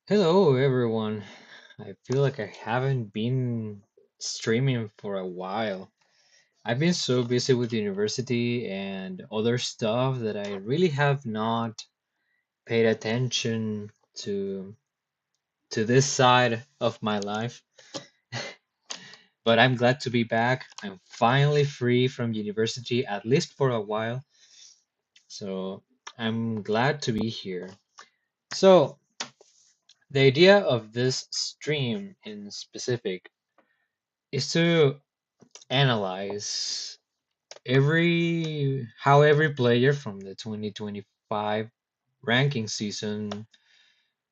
Hello everyone. I feel like I haven't been streaming for a while. I've been so busy with university and other stuff that I really have not paid attention to this side of my life. But I'm glad to be back. I'm finally free from university at least for a while. So I'm glad to be here. So the idea of this stream in specific is to analyze every player from the 2025 ranking season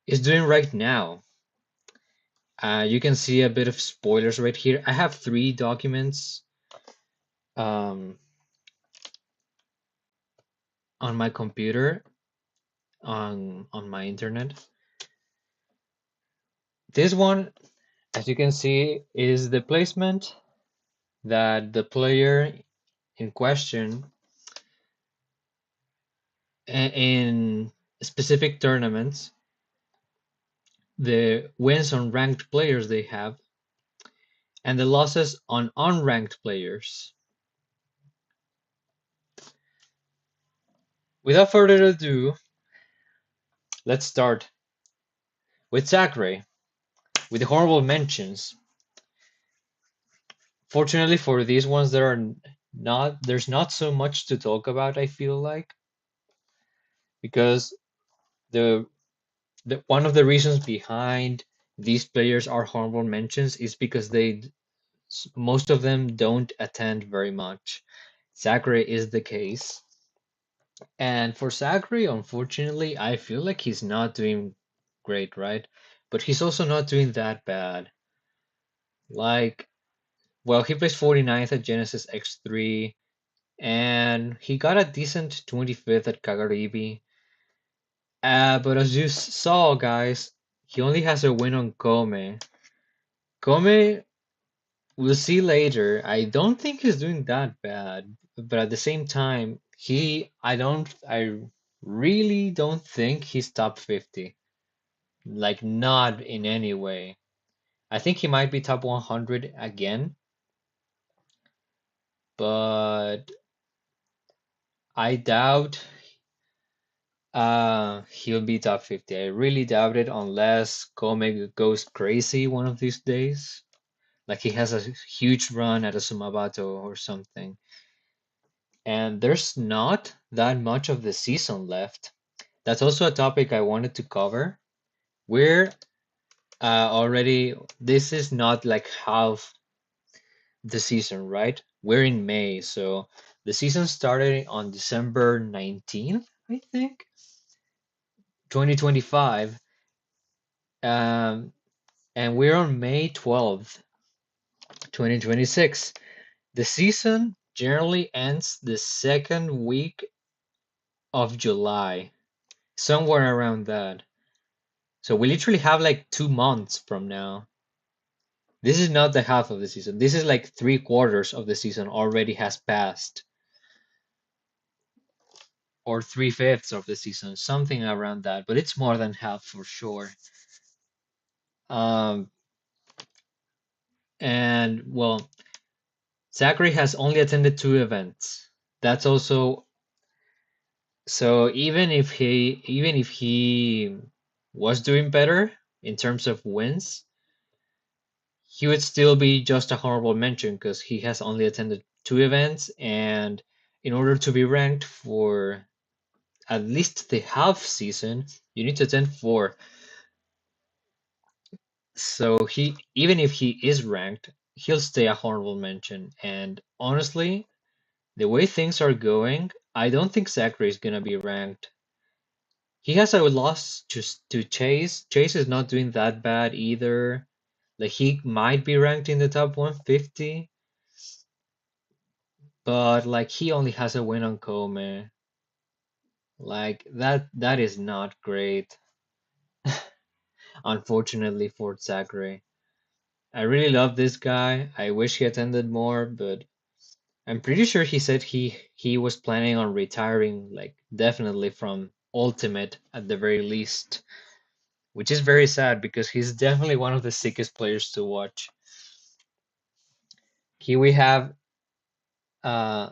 is doing right now. You can see a bit of spoilers right here. I have three documents um, on my computer on my internet. This one, as you can see, is the placement that the player in question in specific tournaments, the wins on ranked players they have, and the losses on unranked players. Without further ado, let's start with Zachary, with the horrible mentions. Fortunately for these ones, there's not so much to talk about, I feel like, because the one of the reasons behind these players are horrible mentions is because most of them don't attend very much. Zachary is the case. And for Zachary, unfortunately, I feel like he's not doing great, right? But he's also not doing that bad. Like, well, he placed 49th at Genesis X3, and he got a decent 25th at Kagaribi. But as you saw, guys, he only has a win on Kome. Kome, we'll see later. I don't think he's doing that bad, but at the same time, I really don't think he's top 50. Like, not in any way. I think he might be top 100 again, but I doubt he'll be top 50. I really doubt it unless Komeg goes crazy one of these days. Like he has a huge run at a Sumabato or something. And there's not that much of the season left. That's also a topic I wanted to cover. We're already, this is not like half the season, right? We're in May, so the season started on December 19th, I think, 2025. Um, and we're on May 12th, 2026. The season generally ends the second week of July, somewhere around that. So we literally have like 2 months from now. This is not the half of the season. This is like 3/4 of the season already has passed, or 3/5 of the season, something around that. But it's more than half for sure. Um, and well, Zachary has only attended two events. That's also so even if he was doing better in terms of wins, he would still be just a horrible mention because he has only attended two events, and in order to be ranked for at least the half season, you need to attend four. So he even if he is ranked, he'll stay a horrible mention. And honestly, the way things are going, I don't think Zachary is gonna be ranked. He has a loss to Chase. Chase is not doing that bad either. Like he might be ranked in the top 150, but like he only has a win on Kome. Like that is not great, unfortunately for Zachary. I really love this guy. I wish he attended more, but I'm pretty sure he said he was planning on retiring, like definitely from Ultimate at the very least. which is very sad because he's definitely one of the sickest players to watch. Here we have uh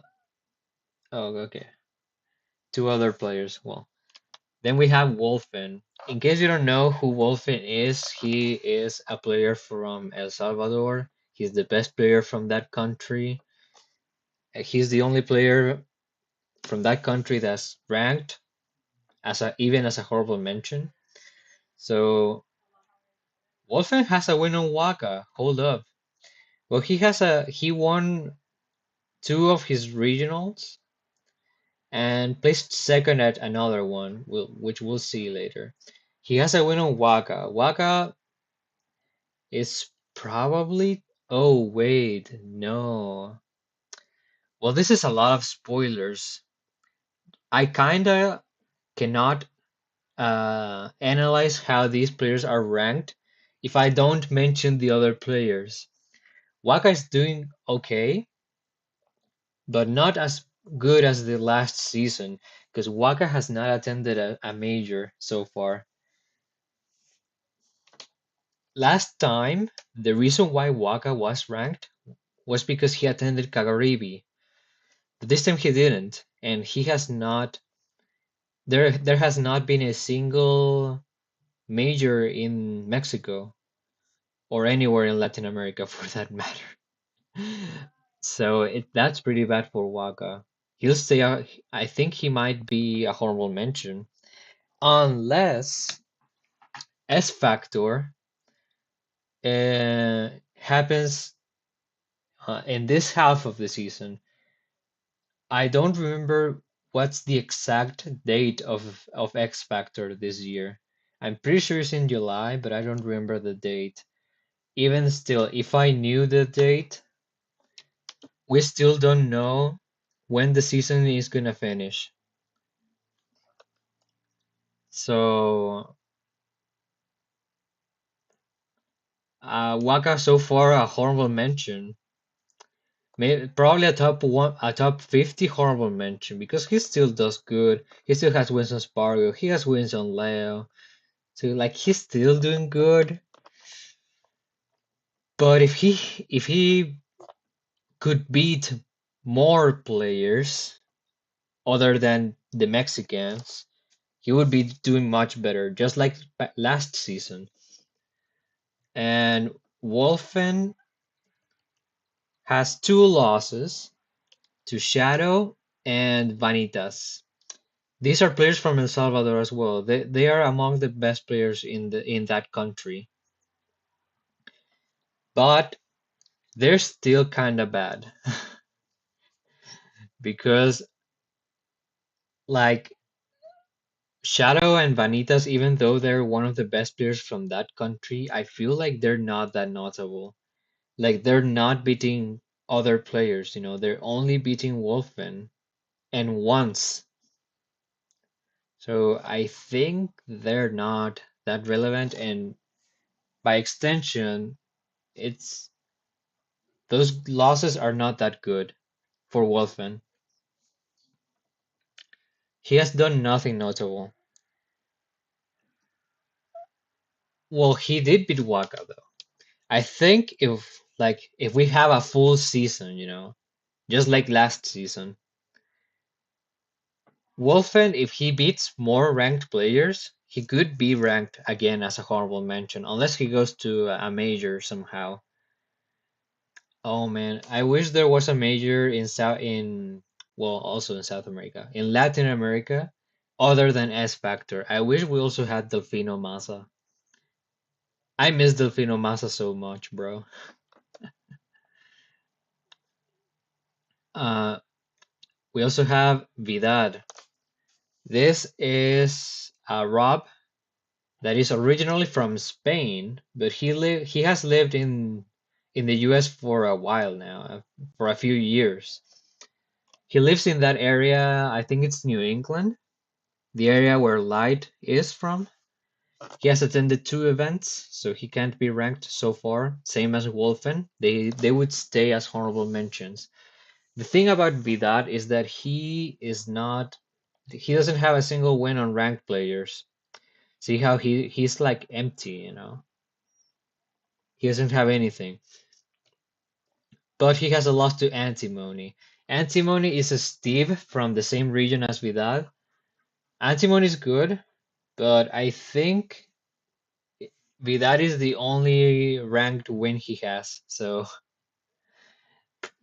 oh okay, two other players. Well, then we have Wolfen. In case you don't know who Wolfen is, he is a player from El Salvador. He's the best player from that country. He's the only player from that country that's ranked as a even as a horrible mention. So Wolfen has a win on Waka. Hold up. Well, he won two of his regionals and placed second at another one, which we'll see later. He has a win on Waka. Waka is probably. Oh, wait, no. Well, this is a lot of spoilers. I kinda cannot analyze how these players are ranked if I don't mention the other players. Waka is doing okay, but not as good as the last season because Waka has not attended a major so far. Last time, the reason why Waka was ranked was because he attended Kagaribi, but this time he didn't, and he has not. There has not been a single major in Mexico or anywhere in Latin America for that matter. So that's pretty bad for Waka. He'll stay out. I think he might be a honorable mention unless S Factor happens in this half of the season. I don't remember what's the exact date of X Factor this year. I'm pretty sure it's in July, but I don't remember the date. Even still, if I knew the date, we still don't know when the season is gonna finish. So, Waka so far a horrible mention. Maybe probably a top 50 horrible mention because he still does good. He still has wins on Spargo. He has wins on Leo. So like he's still doing good. But if he could beat more players other than the Mexicans, he would be doing much better, just like last season. And Wolfen has two losses to Shadow and Vanitas. These are players from El Salvador as well. They are among the best players in that country, but they're still kind of bad because like Shadow and Vanitas, even though they're one of the best players from that country, I feel like they're not that notable. Like they're not beating other players, they're only beating Wolfen and once. So I think they're not that relevant, and by extension, it's those losses are not that good for Wolfen. He has done nothing notable. Well, he did beat Waka though. I think if we have a full season, just like last season, Wolfen, if he beats more ranked players, he could be ranked again as a honorable mention, unless he goes to a major somehow. Oh man, I wish there was a major well, also in South America, in Latin America, other than S Factor. I wish we also had Delfino Massa. I miss Delfino Massa so much, bro. Uh, we also have Vidad. This is a Rob that is originally from Spain, but he has lived in the US for a while now, for a few years. He lives in that area, I think it's New England, the area where Light is from. He has attended two events, so he can't be ranked so far, same as Wolfen. They would stay as honorable mentions. The thing about Vidal is that he doesn't have a single win on ranked players. See how he's like empty, He doesn't have anything. But he has a loss to Antimony. Antimony is a Steve from the same region as Vidal. Antimony is good, but I think Vidal is the only ranked win he has. So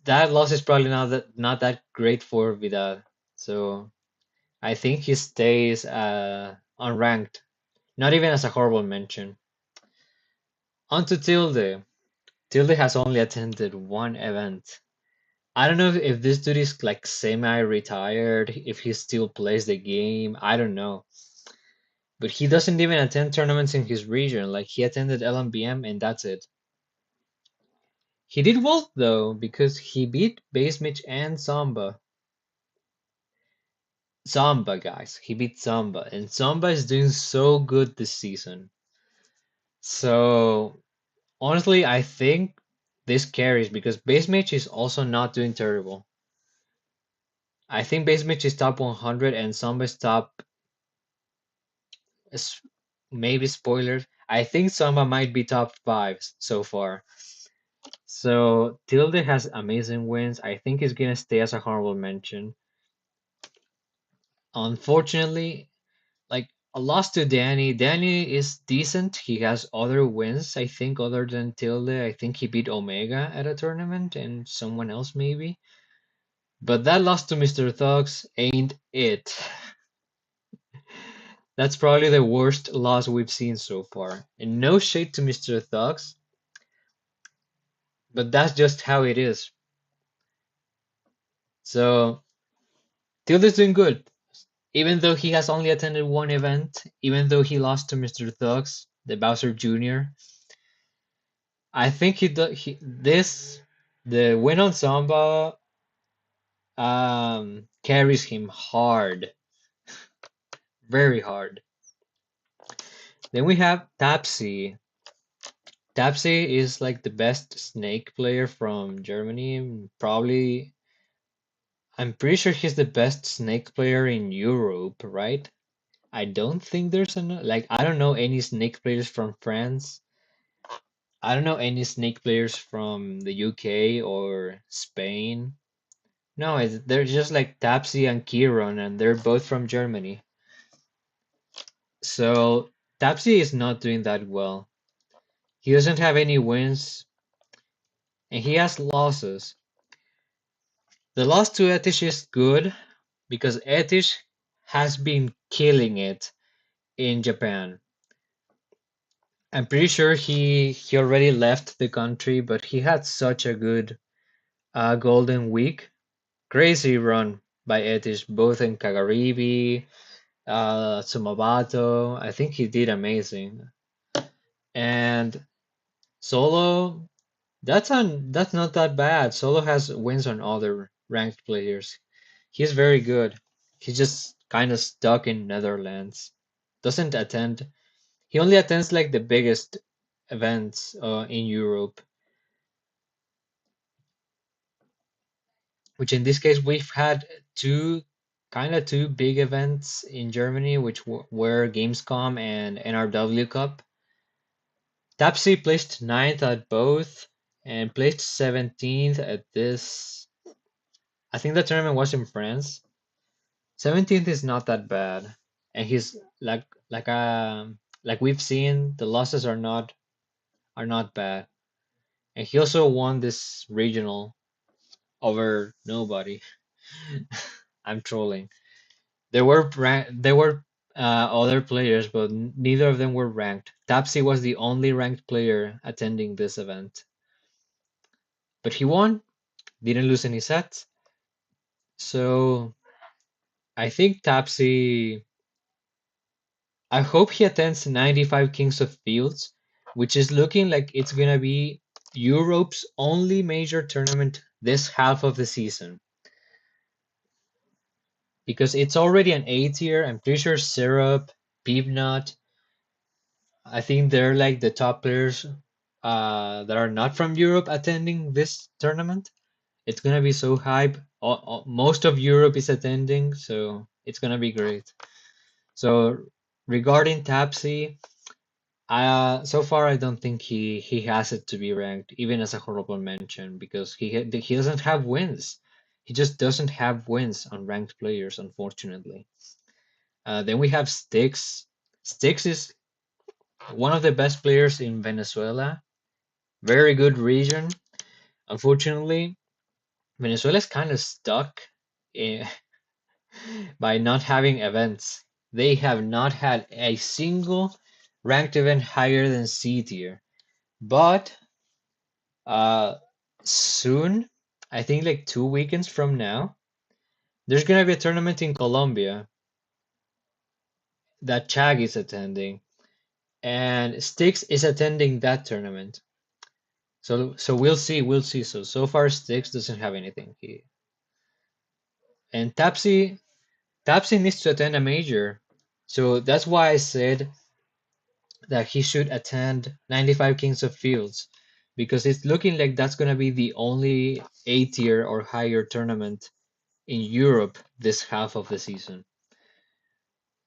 that loss is probably not that great for Vidal. So I think he stays unranked, not even as a horrible mention. On to Tilde. Tilde has only attended one event. I don't know if this dude is like semi-retired, if he still plays the game. I don't know. But he doesn't even attend tournaments in his region. Like he attended LMBM and that's it. He did well though, because he beat Base Mitch and Samba. Samba, guys. He beat Samba. And Samba is doing so good this season. So honestly, I think this carries because Base Mitch is also not doing terrible. I think Base Mitch is top 100 and Samba is top s- maybe spoilers. I think Samba might be top five so far. So Tilde has amazing wins. I think he's gonna stay as a honorable mention. Unfortunately, like a loss to Danny. Danny is decent. He has other wins, I think, other than Tilde. I think he beat Omega at a tournament and someone else maybe. But that loss to Mr. Thugs ain't it. That's probably the worst loss we've seen so far. And no shade to Mr. Thugs, but that's just how it is. So Tilda's doing good, even though he has only attended one event, even though he lost to Mr. Thugs, the Bowser Jr. I think the win on Samba carries him hard, very hard. Then we have Tapsi. Tapsi is like the best Snake player from Germany. Probably, I'm pretty sure he's the best Snake player in Europe, right? I don't think there's I don't know any Snake players from France. I don't know any Snake players from the UK or Spain. No, they're just like Tapsi and Kieron, and they're both from Germany. So Tapsi is not doing that well. He doesn't have any wins, and he has losses. The loss to Etish is good because Etish has been killing it in Japan. I'm pretty sure he already left the country, but he had such a good Golden Week. Crazy run by Etish, both in Kagaribi, Sumabato. I think he did amazing. And Solo, that's not that bad. Solo has wins on other ranked players. He's very good. He's just kind of stuck in Netherlands. Doesn't attend. He only attends like the biggest events in Europe, which in this case we've had two big events in Germany, which were Gamescom and NRW Cup. Tapsi placed ninth at both and placed 17th at this. I think the tournament was in France. 17th is not that bad, and he's like we've seen, the losses are not bad, and he also won this regional over nobody. I'm trolling. There were other players, but neither of them were ranked. Tapsi was the only ranked player attending this event, but he won. Didn't lose any sets. So I think Tapsi. I hope he attends 95 Kings of Fields, which is looking like it's gonna be Europe's only major tournament this half of the season. Because it's already an A tier. I'm pretty sure Syrup, Peepnut, I think they're like the top players that are not from Europe attending this tournament. It's gonna be so hype. Most of Europe is attending, so it's gonna be great. So Regarding Tapsi, so far I don't think he has it to be ranked even as a horrible mention because he doesn't have wins. He just doesn't have wins on ranked players, unfortunately. Then we have Sticks. Sticks is one of the best players in Venezuela. Very good region. Unfortunately, Venezuela is kind of stuck in, by not having events. They have not had a single ranked event higher than C tier. But uh, soon, I think like 2 weekends from now, there's gonna be a tournament in Colombia that Chag is attending, and Styx is attending that tournament. So we'll see. So far Styx doesn't have anything. And Tapsi needs to attend a major. So that's why I said that he should attend 95 Kings of Fields because it's looking like that's going to be the only A tier or higher tournament in Europe this half of the season.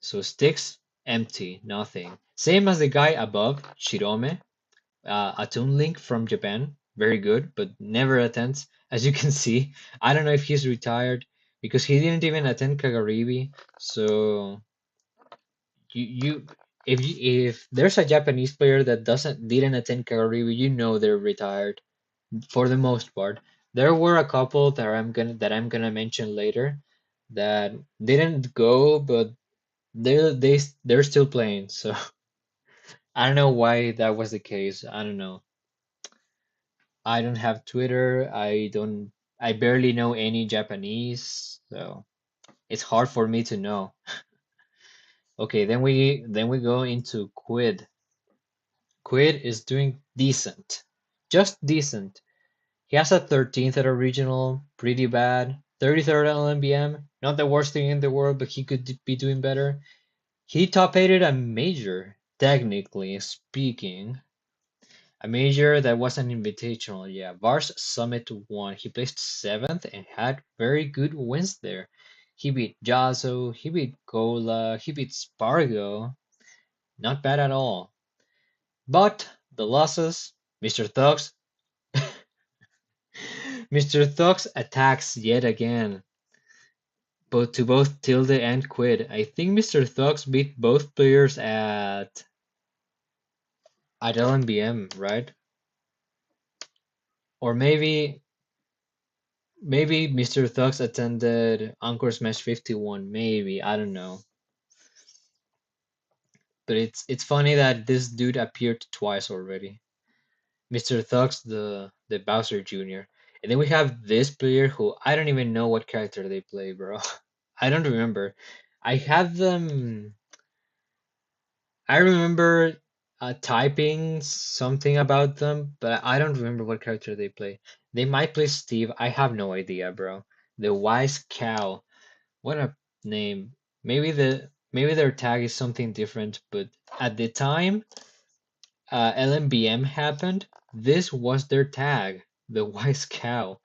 So Styx, empty, nothing. Same as the guy above, Shirome, a Toon Link from Japan, very good, but never attends. As you can see, I don't know if he's retired because he didn't even attend Kagaribi. So you if there's a Japanese player that didn't attend Kagaribi, you know they're retired for the most part. There were a couple that I'm gonna mention later that didn't go, but they're still playing. So I don't know why that was the case. I don't know. I don't have Twitter. I barely know any Japanese, so it's hard for me to know. Okay, then we go into Quid. Quid is doing decent. Just decent. He has a 13th at a regional, pretty bad. 33rd at LMBM, not the worst thing in the world, but he could be doing better. He top 8'd a major, technically speaking. A major that was an invitational, yeah. Vars Summit won. He placed 7th and had very good wins there. He beat Jazo, he beat Gola, he beat Spargo. Not bad at all. But the losses, Mr. Thugs, Mr. Thugs attacks yet again. Both to both Tilde and Quid. I think Mr. Thugs beat both players at LNBM, right? Or maybe Mr. Thugs attended Encore Smash 51, maybe, I don't know. But it's funny that this dude appeared twice already. Mr. Thugs, the Bowser Jr. And then we have this player who I don't even know what character they play, bro. I don't remember. I have them. I remember typing something about them, but I don't remember what character they play. They might play Steve. I have no idea, bro. The Wise Cow. What a name. Maybe their tag is something different, but at the time LMBM happened, this was their tag, the Wise Cow.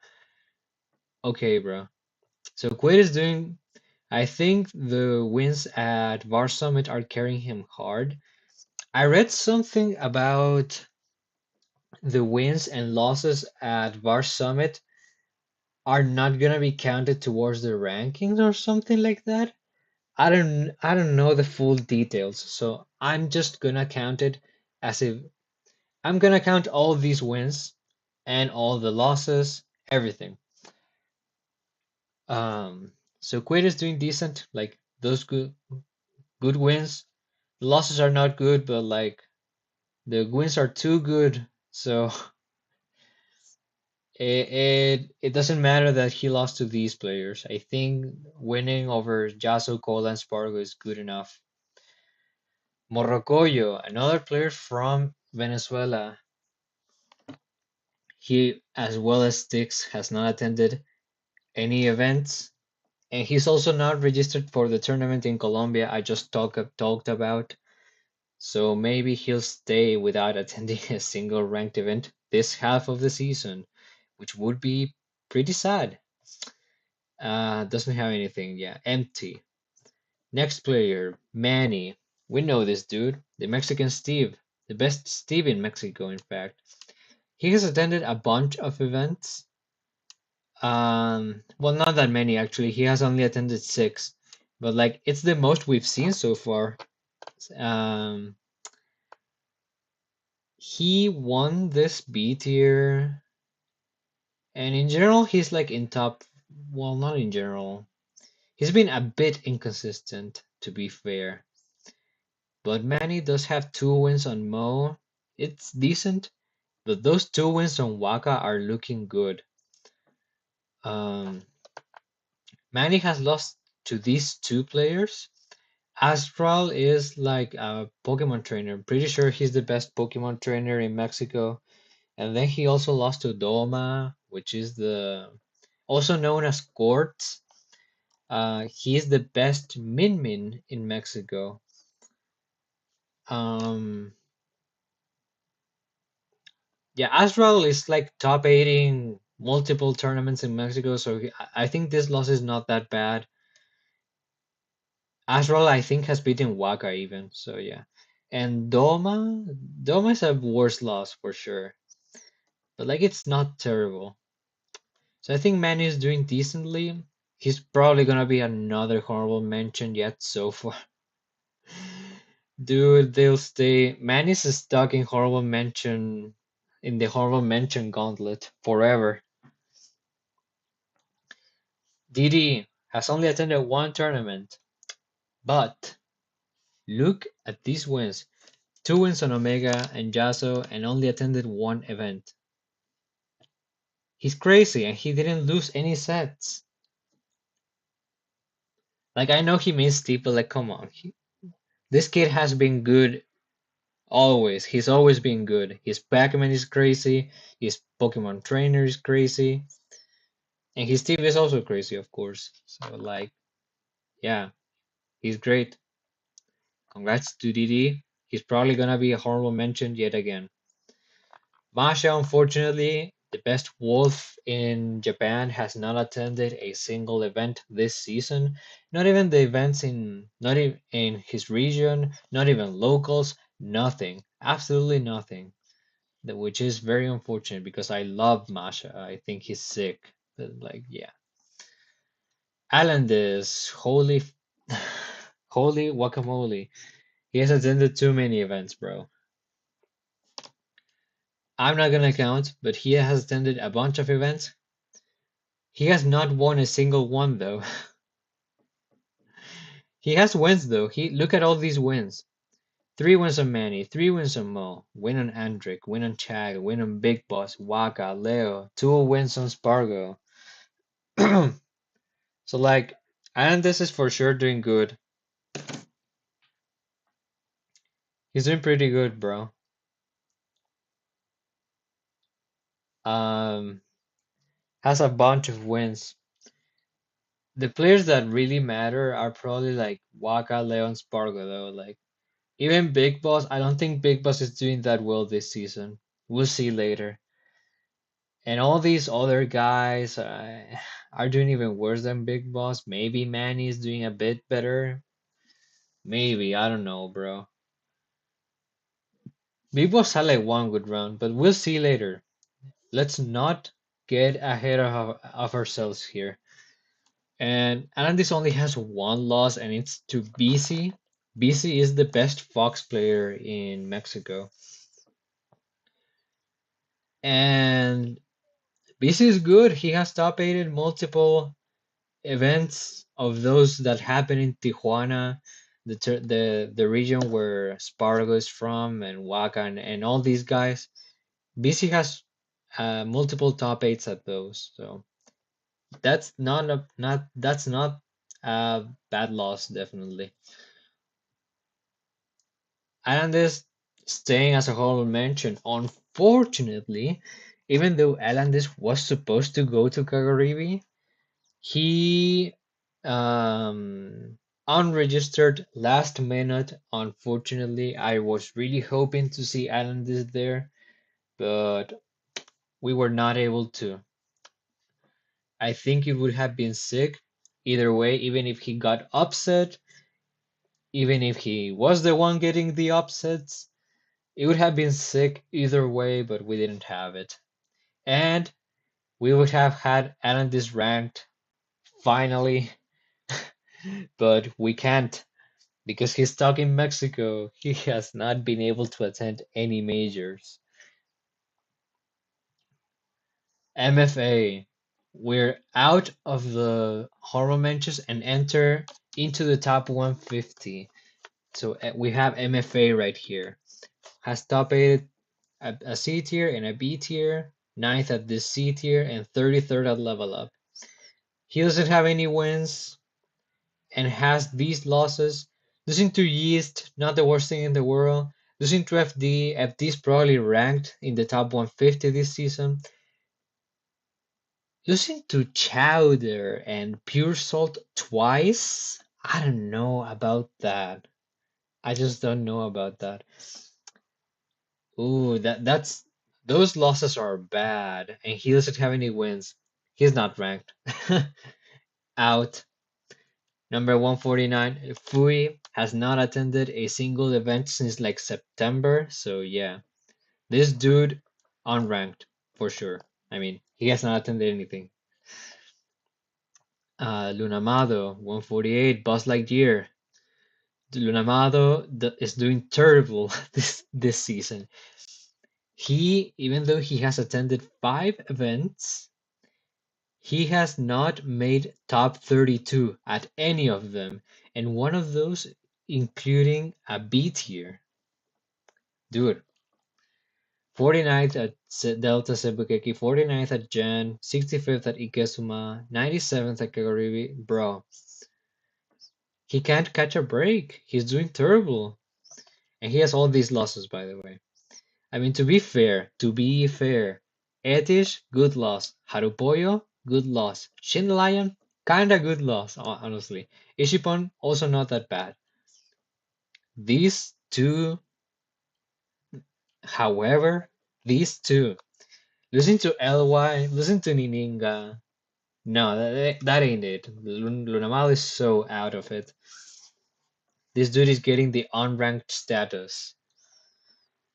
Okay, bro. So Quaid is doing. I think the wins at Var Summit are carrying him hard. I read something about the wins and losses at Var Summit are not gonna be counted towards the rankings or something like that. I don't know the full details, so I'm just gonna count it as if I'm gonna count all these wins and all the losses, everything. So Quaid is doing decent, like those good wins. The losses are not good, but like the wins are too good, so it doesn't matter that he lost to these players. I think winning over Jaso, Cola, and Spargo is good enough. Morrocoyo, another player from Venezuela, he as well as Stix has not attended any events, and he's also not registered for the tournament in Colombia I just talked about. So maybe he'll stay without attending a single ranked event this half of the season, which would be pretty sad. Doesn't have anything, yeah, empty. Next player, Manny. We know this dude, the Mexican Steve, the best Steve in Mexico, in fact. He has attended a bunch of events. Well, not that many actually. He has only attended six, but like it's the most we've seen so far. Um, he won this B tier, and in general, he's like in top. Well, not in general. He's been a bit inconsistent, to be fair. But Manny does have two wins on Mo. It's decent, but those two wins on Waka are looking good. Um, Manny has lost to these two players. Astral is like a Pokemon trainer. I'm pretty sure he's the best Pokemon trainer in Mexico. And then he also lost to Doma, which is the also known as Quartz. He's the best Min Min in Mexico. Um, yeah, Astral is like top 8 multiple tournaments in Mexico, so I think this loss is not that bad. Astral, I think, has beaten Waka even, so yeah. And Doma is a worse loss for sure, but like it's not terrible. So I think Manny is doing decently. He's probably gonna be another horrible mention yet so far. Dude, they'll stay. Manny's stuck in horrible mention in the horrible mention gauntlet forever. Didi has only attended one tournament, but look at these wins. Two wins on Omega and Yasuo and only attended one event. He's crazy and he didn't lose any sets. Like I know he means steep, but like come on. This kid has been good always. He's always been good. His Pac-Man is crazy, his Pokemon trainer is crazy, and his team is also crazy, of course. So like yeah, he's great. Congrats to DD. He's probably gonna be a horrible mention yet again. Masha, unfortunately, the best wolf in Japan, has not attended a single event this season. Not even the events not even in his region, not even locals, nothing. Absolutely nothing. Which is very unfortunate because I love Masha. I think he's sick. But like, yeah. Alan is holy holy guacamole. He has attended too many events, bro. I'm not gonna count, but he has attended a bunch of events. He has not won a single one though. He has wins though. He look at all these wins. Three wins on Manny, three wins on Mo, win on Andric, win on Chag, win on Big Boss, Waka, Leo, two wins on Spargo. So like, and this is for sure doing good. He's doing pretty good, bro. Um, has a bunch of wins. The players that really matter are probably like Waka, Leo, and Spargo though. Like even Big Boss, I don't think Big Boss is doing that well this season. We'll see later. And all these other guys are doing even worse than Big Boss. Maybe Manny is doing a bit better. Maybe, I don't know, bro. Big Boss had like one good round, but we'll see later. Let's not get ahead of ourselves here. And Alandis only has one loss, and it's to BC. BC is the best Fox player in Mexico. And BC is good. He has top 8 multiple events of those that happen in Tijuana, the region where Spargo is from, and Waka, and all these guys. BC has multiple top 8s at those, so that's not a bad loss, definitely. And this staying as a whole mention, unfortunately, even though Alandis was supposed to go to Kagoribi, he unregistered last minute. Unfortunately, I was really hoping to see Alandis there, but we were not able to. I think it would have been sick either way, even if he got upset. Even if he was the one getting the upsets, it would have been sick either way, but we didn't have it. And we would have had Atlantis ranked finally, but we can't because he's stuck in Mexico. He has not been able to attend any majors. MFA, we're out of the horror matches and enter into the top 150. So we have MFA right here. Has top 8 a C tier and a B tier, ninth at the C tier, and 33rd at level up. He doesn't have any wins and has these losses. Losing to Yeast, not the worst thing in the world. Losing to FD, FD is probably ranked in the top 150 this season. Losing to Chowder and Pure Salt twice? I don't know about that. I just don't know about that. Ooh, that's those losses are bad, and he doesn't have any wins. He's not ranked. Out. Number 149, Fui has not attended a single event since like September, so yeah. This dude unranked for sure. I mean, he has not attended anything. Lunamado, 148, Buzz Lightyear. Lunamado is doing terrible this season. Even though he has attended 5 events, he has not made top 32 at any of them, and one of those including a B tier. Dude, 49th at Delta Sebukeki, 49th at Jan, 65th at Ikesuma, 97th at Kagoribi. Bro, he can't catch a break. He's doing terrible. And he has all these losses, by the way. I mean, to be fair, Etish, good loss. Harupoyo, good loss. Shin Lion, kinda good loss, honestly. Ishipon, also not that bad. These two, however, these two, losing to LY, losing to Nininga, no, that ain't it. Lunamal is so out of it. This dude is getting the unranked status.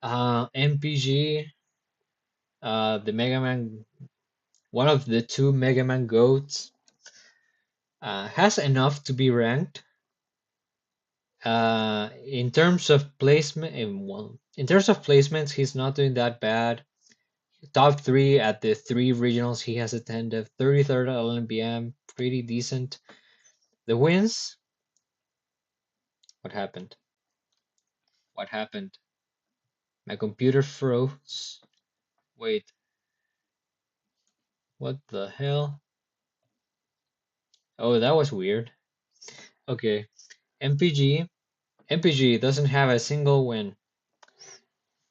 MPG, the Mega Man, one of the two Mega Man goats, has enough to be ranked. In terms of placement, in terms of placements, he's not doing that bad. Top 3 at the 3 regionals he has attended. 33rd at LNBM, pretty decent. The wins, what happened? What happened? My computer froze. Wait, what the hell? Oh, that was weird. Okay, MPG. MPG doesn't have a single win.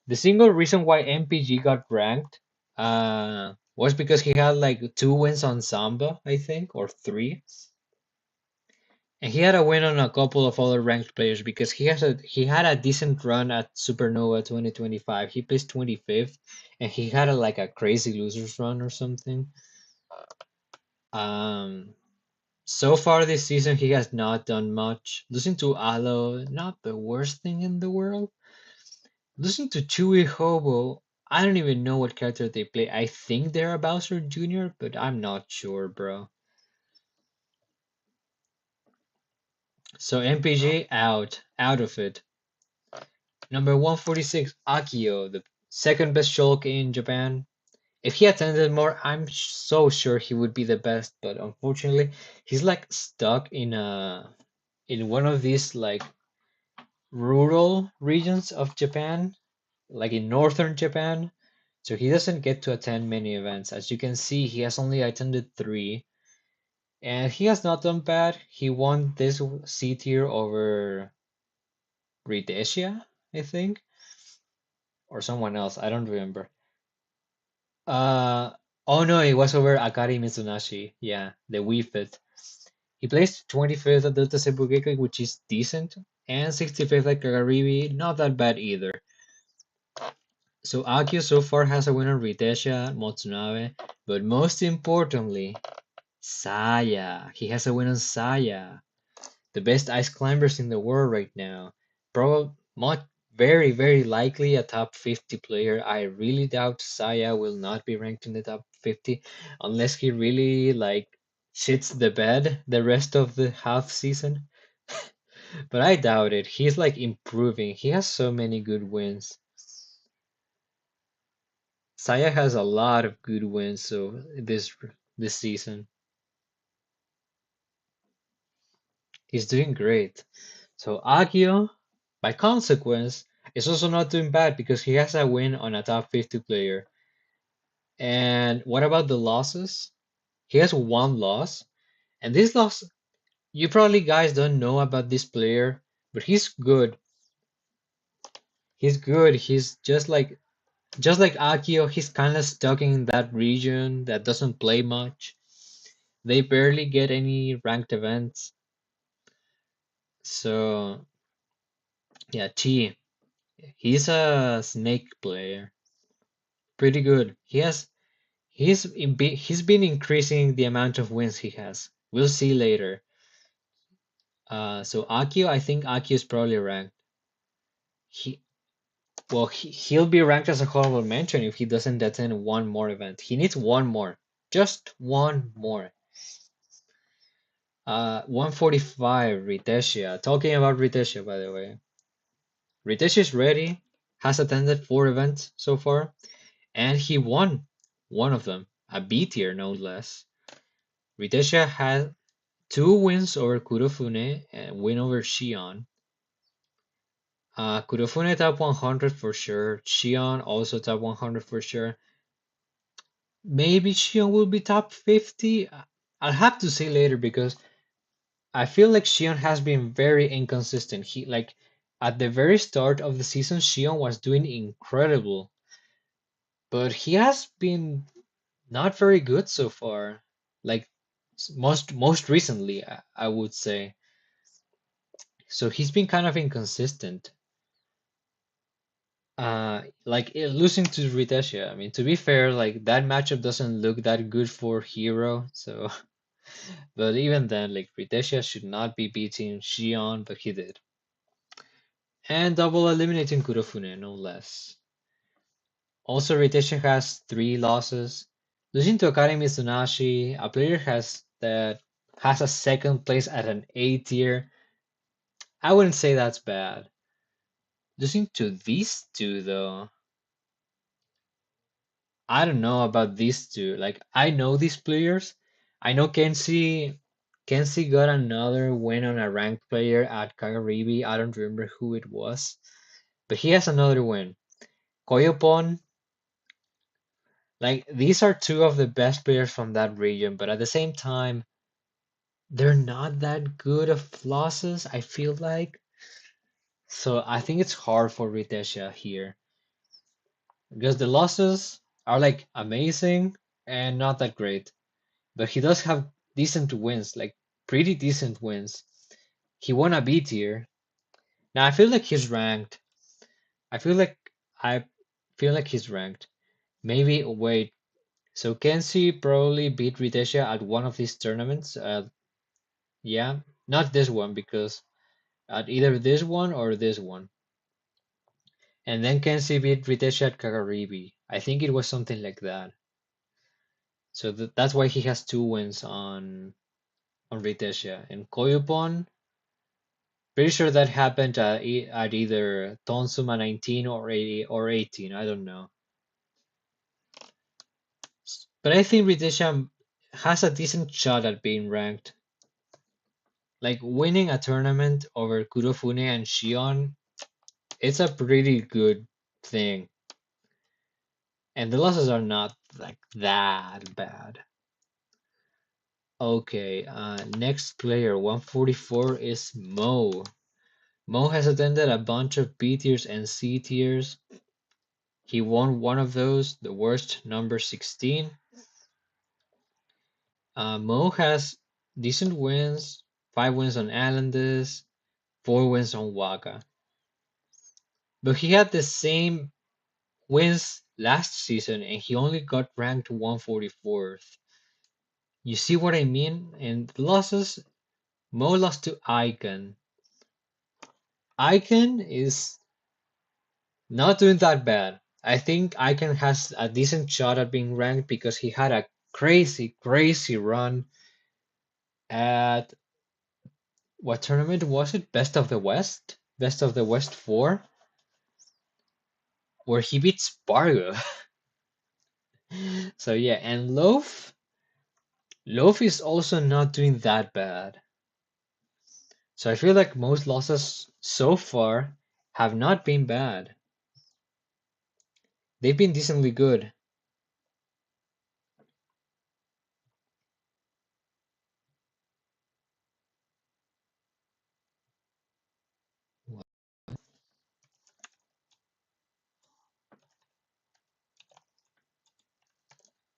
The single reason why MPG got ranked was because he had like 2 wins on Samba, I think, or 3. And he had a win on a couple of other ranked players because he had a decent run at Supernova 2025. He placed 25th, and he had like a crazy losers run or something. Um, so far this season, he has not done much. Losing to Alo, not the worst thing in the world. Losing to Chewy Hobo, I don't even know what character they play. I think they're a Bowser Jr., but I'm not sure, bro. So MPG out of it. Number 146, Akio, the second best Shulk in Japan. If he attended more, I'm so sure he would be the best, but unfortunately, he's like stuck in one of these like rural regions of Japan, like in northern Japan. So he doesn't get to attend many events. As you can see, he has only attended 3, and he has not done bad. He won this C tier over Ritesia, I think, or someone else. I don't remember. Uh, oh no, it was over Akari Mitsunashi. Yeah, the Wii Fit. He placed 25th at Delta Sebugeki, which is decent, and 65th at Kagaribi, not that bad either. So Akio so far has a win on Ritesha, Motsunabe, but most importantly, Saya. He has a win on Saya. the best ice climbers in the world right now. Probably much, very, very likely a top 50 player. I really doubt Saya will not be ranked in the top 50 unless he really like shits the bed the rest of the half season. But I doubt it. He's like improving. He has so many good wins. Saya has a lot of good wins so this season. He's doing great. So Agio, by consequence, is also not doing bad because he has a win on a top 50 player. And what about the losses? He has one loss, and this loss, you probably guys don't know about this player, but he's good. He's good. He's just like Akio, he's kind of stuck in that region that doesn't play much. They barely get any ranked events. So, yeah, Chi, he's a snake player. Pretty good. He's been increasing the amount of wins he has. We'll see later. So Akio, I think Akio is probably ranked. He he'll be ranked as a honorable mention if he doesn't attend one more event. He needs one more, just one more. 145 Ritesia. Talking about Ritesia, by the way, Ritesia is ready. Has attended 4 events so far, and he won one of them, a B tier no less. Ritesia has 2 wins over Kurofune and win over Shion. Kurofune top 100 for sure. Shion also top 100 for sure. Maybe Shion will be top 50. I'll have to see later because I feel like Shion has been very inconsistent. He like at the very start of the season, Shion was doing incredible, but he has been not very good so far. Like most recently, I would say. So he's been kind of inconsistent. Like losing to Ritesia. I mean, to be fair, like that matchup doesn't look that good for Hero. So, but even then, like Ritesia should not be beating Shion, but he did, and double eliminating Kurofune, no less. Also, Ritesia has 3 losses. Losing to Akari Mitsunashi, a player that has a second place at an A tier. I wouldn't say that's bad. Losing to these two though, I don't know about these two. Like I know these players. I know Kenshi got another win on a ranked player at Kagaribi. I don't remember who it was, but he has another win. Koyopon, like these are two of the best players from that region, but at the same time, they're not that good of losses, I feel like. So I think it's hard for Ritesia here because the losses are like amazing and not that great. But he does have decent wins, like pretty decent wins. He won a B tier. Now I feel like he's ranked. I feel like I feel like he's ranked. Maybe wait. So Kenshi probably beat Ritesia at one of these tournaments. Yeah, not this one because at either this one or this one. And then Kenshi beat Ritesia at Kagaribi. I think it was something like that. So that's why he has 2 wins on Ritesia. And Koyupon, pretty sure that happened at either Tonsuma 19 or 80 or 18. I don't know. But I think Ritesia has a decent shot at being ranked. Like winning a tournament over Kurofune and Shion, it's a pretty good thing. And the losses are not like that bad. Okay, next player, 144 is Mo. Mo has attended a bunch of B tiers and C tiers. He won one of those, the worst, number 16. Mo has decent wins, 5 wins on Islanders, 4 wins on Waka. But he had the same wins last season and he only got ranked 144th. You see what I mean? And the losses, Mo lost to Icon. Icon is not doing that bad. I think Icon has a decent shot at being ranked because he had a crazy, crazy run at what tournament was it? Best of the West? Best of the West 4, where he beat Spargo. So yeah, and Loaf is also not doing that bad. So I feel like most losses so far have not been bad. They've been decently good.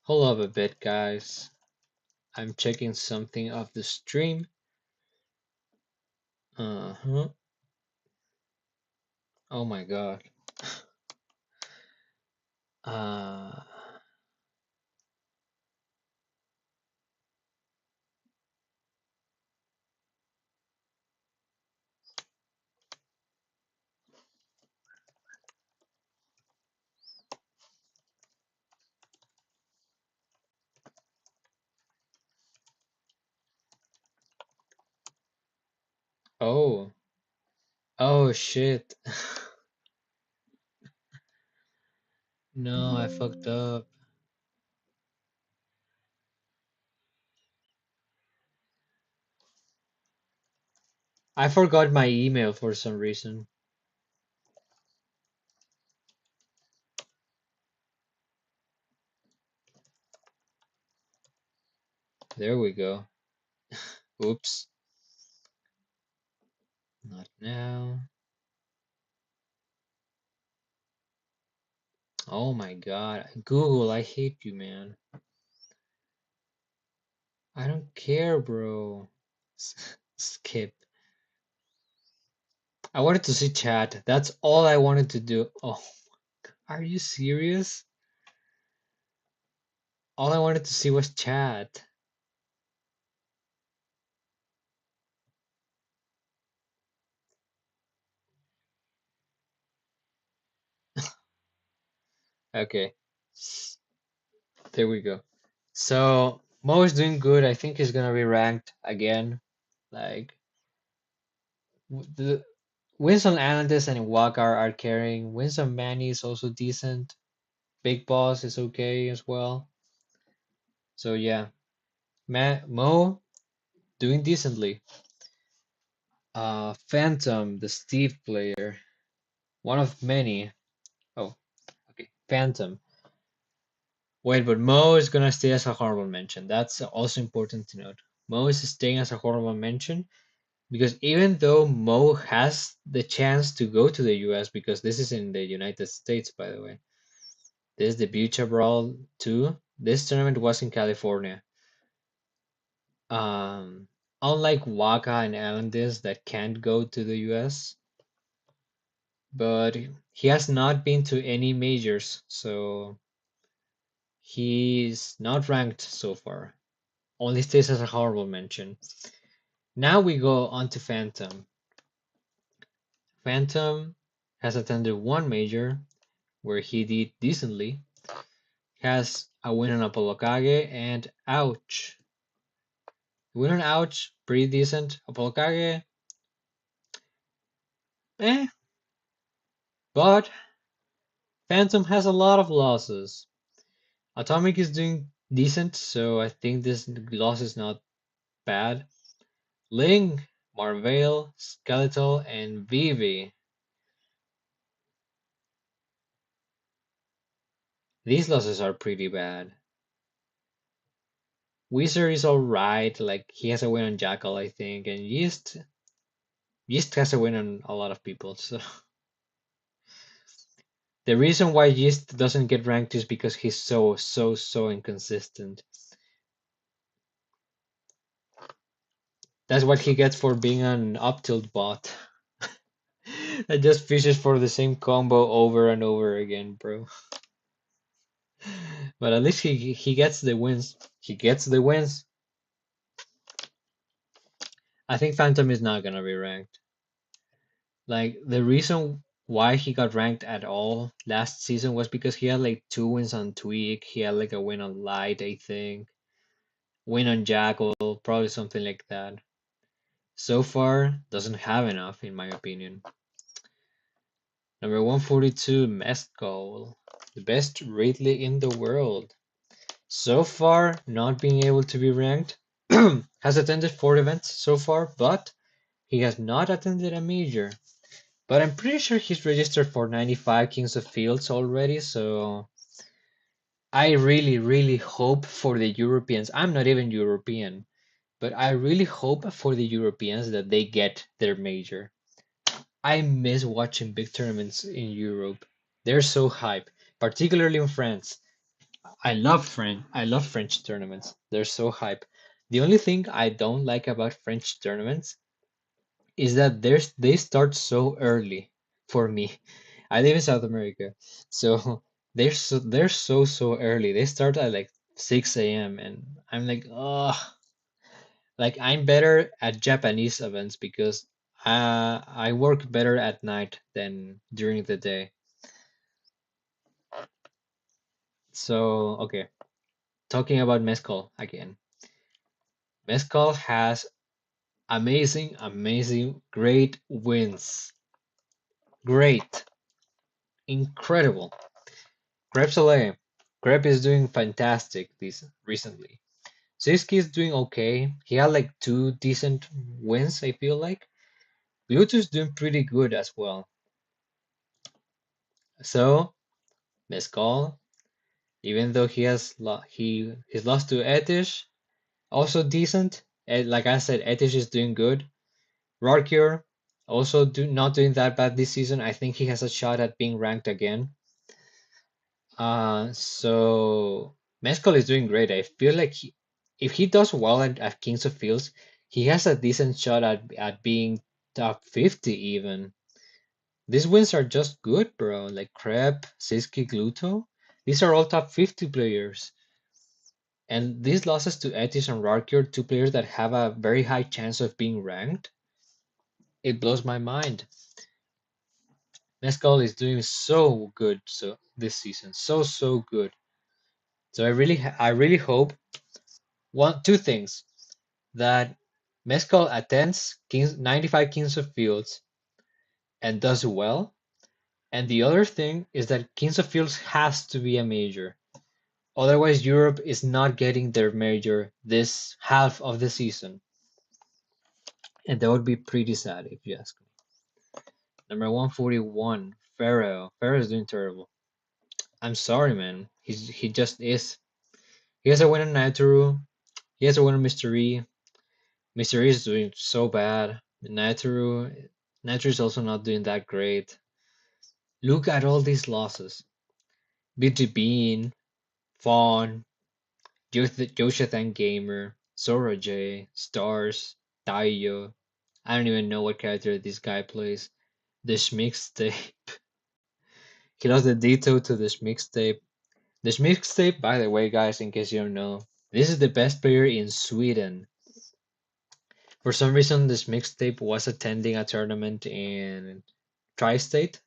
Hold up a bit, guys. I'm checking something of the stream. Uh-huh. Oh my god. Uh, oh. Oh shit. No, I fucked up. I forgot my email for some reason. There we go. Oops. Not now. Oh my god. Google, I hate you, man. I don't care, bro. Skip. I wanted to see chat. That's all I wanted to do. Oh, are you serious? All I wanted to see was chat. Okay, there we go. So Mo is doing good. I think he's gonna be ranked again. Like the wins on Anandis and Iwaka are carrying. Wins on Manny is also decent. Big Boss is okay as well. So yeah, Mo doing decently. Phantom, the Steve player, one of many. Oh, okay, Phantom. Wait, but Mo is gonna stay as a honorable mention. That's also important to note. Mo is staying as a honorable mention because even though Mo has the chance to go to the US, because this is in the United States, by the way. This is the Bucha Brawl 2. This tournament was in California. Um, Unlike Waka and Alendis that can't go to the US, but he has not been to any majors, so he's not ranked so far. Only stays as a honorable mention. Now we go on to Phantom. Phantom has attended one major where he did decently, has a win on Apolokage, and ouch. Win on ouch, pretty decent. Apolokage, eh, but Phantom has a lot of losses. Atomic is doing decent, so I think this loss is not bad. Ling, Marvale, Skeletal, and Vivi. These losses are pretty bad. Wizard is alright, like he has a win on Jackal, I think, and Yeast has a win on a lot of people. So the reason why Yeast doesn't get ranked is because he's so inconsistent. That's what he gets for being an up tilt bot. That just fishes for the same combo over and over again, bro. But at least he gets the wins. He gets the wins. I think Phantom is not gonna be ranked. Like the reason why he got ranked at all last season was because he had like two wins on Tweak. He had like a win on Light, I think. Win on Jackal, probably something like that. So far, doesn't have enough, in my opinion. Number 142, Mescal, the best Ridley in the world. So far, not being able to be ranked. Has attended 4 events so far, but he has not attended a major. But I'm pretty sure he's registered for 95 Kings of Fields already, so I really, really hope for the Europeans. I'm not even European, but I really hope for the Europeans that they get their major. I miss watching big tournaments in Europe. They're so hype, particularly in France. I love French tournaments. They're so hype. The only thing I don't like about French tournaments is that they start so early for me. I live in South America, so they're so early. They start at like 6 a.m. and I'm like, oh, like I'm better at Japanese events because I work better at night than during the day. So okay, talking about mezcal again. Mezcal has amazing, amazing, great wins. Great, incredible. Greb Soleil. Greb is doing fantastic this recently. Siski is doing okay. He had like two decent wins, I feel like. Bluetooth's doing pretty good as well. So, Mescal, even though he's lost to Etish, also decent. Like I said, Etish is doing good. Rarcure, also not doing that bad this season. I think he has a shot at being ranked again. So Mescal is doing great. I feel like if he does well at Kings of Fields, he has a decent shot at being top 50 even. These wins are just good, bro. Like Kreb, Siski, Gluto. These are all top 50 players. And these losses to Etis and Rarkyor, two players that have a very high chance of being ranked, it blows my mind. Mescal is doing so good this season. So good. So I really hope two things that Mescal attends 95 Kings of Fields and does well. And the other thing is that Kings of Fields has to be a major. Otherwise, Europe is not getting their major this half of the season. And that would be pretty sad if you ask me. Number 141, Pharaoh. Pharaoh is doing terrible. I'm sorry, man. He just is. He has a win on Naitoru. He has a win on Mystery. Mystery is doing so bad. Naitoru is also not doing that great. Look at all these losses. BG Bean, Fawn, Joshathan Gamer, Sora J, Stars, Taiyo. I don't even know what character this guy plays. The Schmixtape. He lost the Ditto to the Schmixtape. The Schmixtape, by the way, guys, in case you don't know, this is the best player in Sweden. For some reason, this Schmixtape was attending a tournament in Tri-State.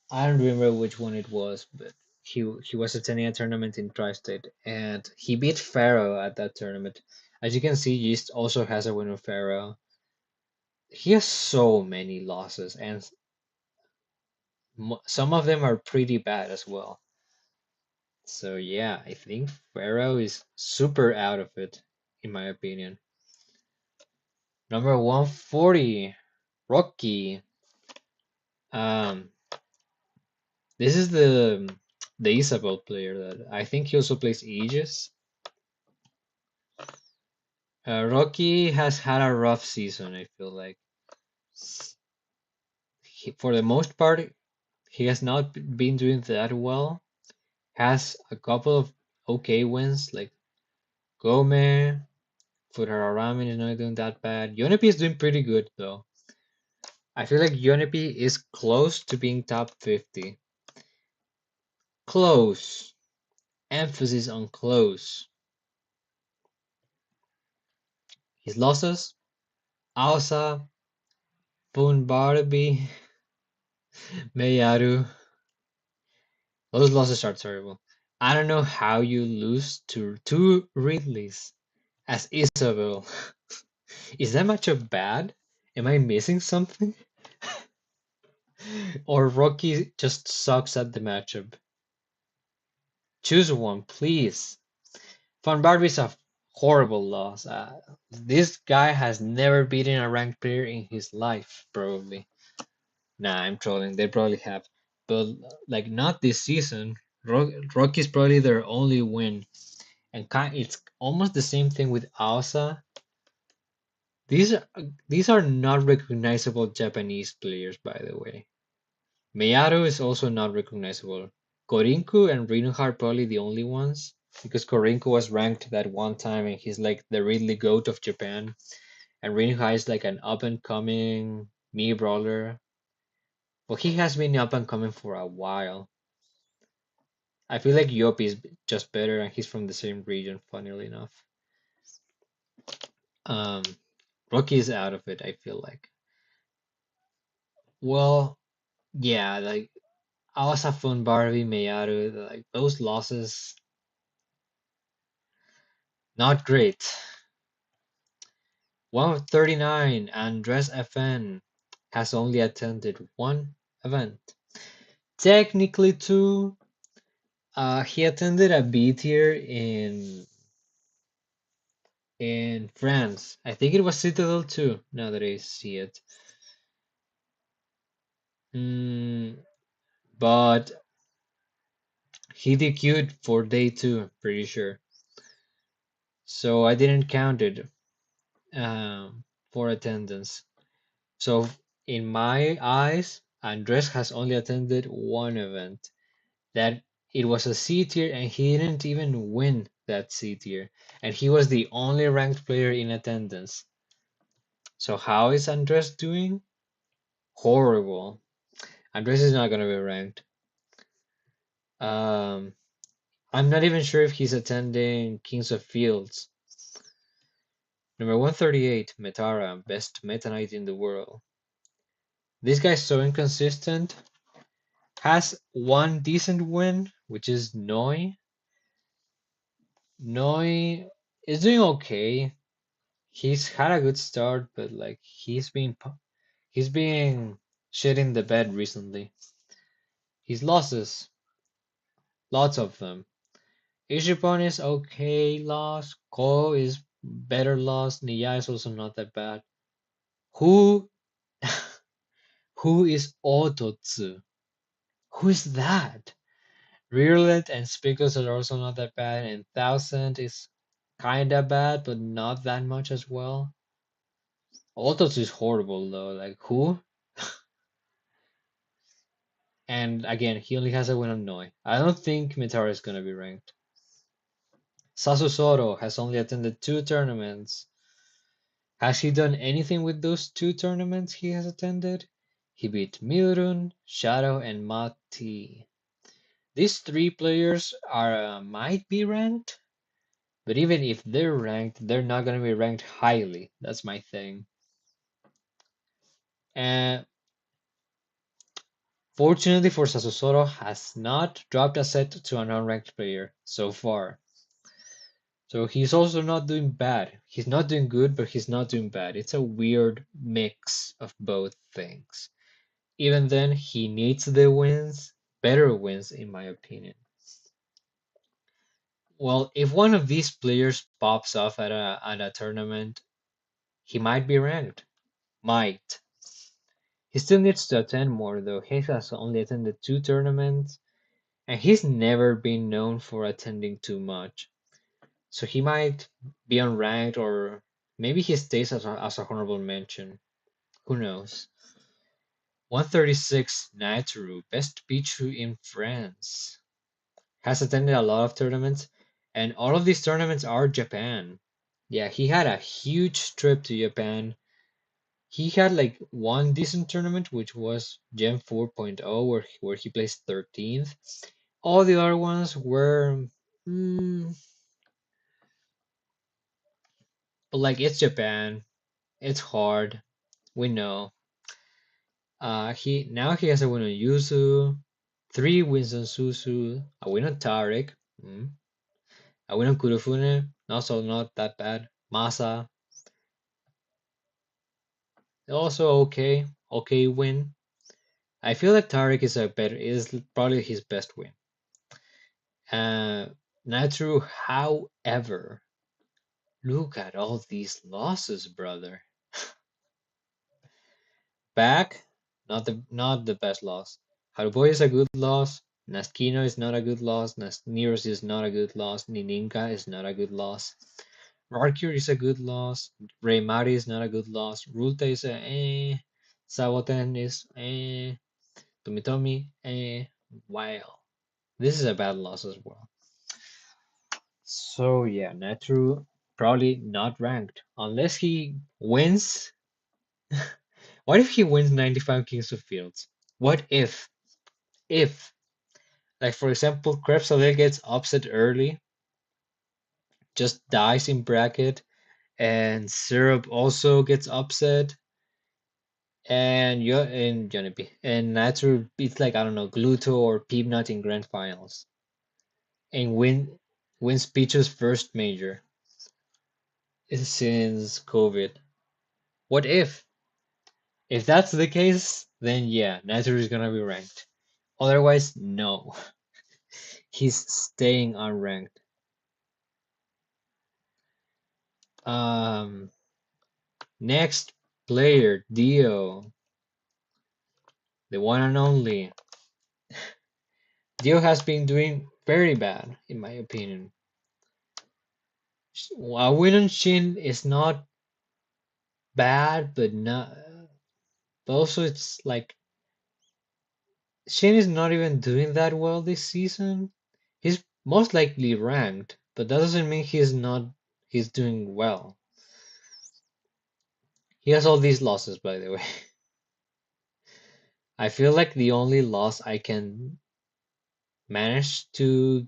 I don't remember which one it was, but he was attending a tournament in Tri-State, and he beat Pharaoh at that tournament. As you can see, Yeast also has a win with Pharaoh. He has so many losses, and some of them are pretty bad as well. So yeah, I think Pharaoh is super out of it, in my opinion. Number 140, Rocky. Um, this is the Isabel player that I think he also plays Aegis. Rocky has had a rough season, I feel like. For the most part, he has not been doing that well. Has a couple of okay wins, like Gome, Ramen is not doing that bad. Yonepi is doing pretty good, though. I feel like Yonepi is close to being top 50. Close. Emphasis on close. His losses: Aosa, Boon Barnaby, Meyaru. Those losses are terrible. I don't know how you lose to two Ridleys as Isabel. Is that matchup bad? Am I missing something? Or Rocky just sucks at the matchup? Choose one, please. Van Barby's a horrible loss. This guy has never beaten a ranked player in his life, probably. Nah, I'm trolling. They probably have. But, like, not this season. Rocky's probably their only win. And it's almost the same thing with Aosa. These are these are not recognizable Japanese players, by the way. Meyaru is also not recognizable. Korinku and Rinu are probably the only ones because Korinku was ranked that one time and he's like the Ridley goat of Japan, and Rinu is like an up and coming me brawler. Well, he has been up and coming for a while. I feel like Yopi is just better, and he's from the same region. Funnily enough, um, Rocky is out of it. I feel like. Well, yeah, like Awasafun, Barbie, Meyaru, like those losses, not great. 139, Andres FN has only attended one event. Technically two. He attended a B tier in France. I think it was Citadel too, now that I see it. Mm, but he DQ'd for day two, pretty sure. So I didn't count it for attendance. So in my eyes, Andres has only attended one event. That it was a C tier and he didn't even win that C tier. And he was the only ranked player in attendance. So how is Andres doing? Horrible. Andres is not gonna be ranked. Um, I'm not even sure if he's attending Kings of Fields. Number 138, Metara, best Meta Knight in the world. This guy's so inconsistent. Has one decent win, which is Noi. Noi is doing okay. He's had a good start, but like he's being shit in the bed recently. His losses, lots of them. Ishipon is okay loss. Ko is better loss. Nia is also not that bad. Who who is Ototsu? Who is that? Virulent and Spikus are also not that bad, and Thousand is kinda bad, but not that much as well. Ototsu is horrible though. Like who? And again, he only has a win on Noi. I don't think Mitara is gonna be ranked. Sasusoro has only attended two tournaments. Has he done anything with those two tournaments he has attended? He beat Mirun, Shadow, and Mati. These three players are might be ranked, but even if they're ranked, they're not gonna be ranked highly. That's my thing. And fortunately for Sasusoro, has not dropped a set to an unranked player so far. So he's also not doing bad. He's not doing good, but he's not doing bad. It's a weird mix of both things. Even then, he needs the wins, better wins, in my opinion. Well, if one of these players pops off at a tournament, he might be ranked. Might. He still needs to attend more, though. He has only attended two tournaments, and he's never been known for attending too much. So he might be unranked, or maybe he stays as a honorable mention. Who knows? 136 Naituru, best Pichu in France. Has attended a lot of tournaments, and all of these tournaments are Japan. Yeah, he had a huge trip to Japan. He had like one decent tournament, which was Gen 4.0, where he placed 13th. All the other ones were mm, But like it's Japan, it's hard. We know. He has a win on Yuzu, 3 wins on Susu, a win on Tarek, mm, a win on Kurofune, also not that bad. Masa, also okay win. I feel like Tarek is probably his best win. Uh, Natsu, however, look at all these losses, brother. Back, not the best loss. Haruboy is a good loss. Naskino is not a good loss. Neros is not a good loss. Nininka is not a good loss. Rarkyur is a good loss. Reimari is not a good loss. Rulta is a eh. Saboten is eh. Tomitomi eh. Wow. This is a bad loss as well. So yeah, Natru probably not ranked unless he wins. What if he wins 95 Kings of Fields? What if like for example Krebs gets upset early, just dies in bracket, and Syrup also gets upset, and Jonapi and Natsu beats like I don't know Gluto or Peanut in grand finals and wins Peach's first major since COVID. What if that's the case, then yeah, Natsu is gonna be ranked. Otherwise, no. He's staying unranked. Um, Next player, Dio, the one and only. Dio has been doing very bad, in my opinion. A win on Shin is not bad, but also it's like Shin is not even doing that well this season. He's most likely ranked, but that doesn't mean he's doing well. He has all these losses, by the way. I feel like the only loss I can manage to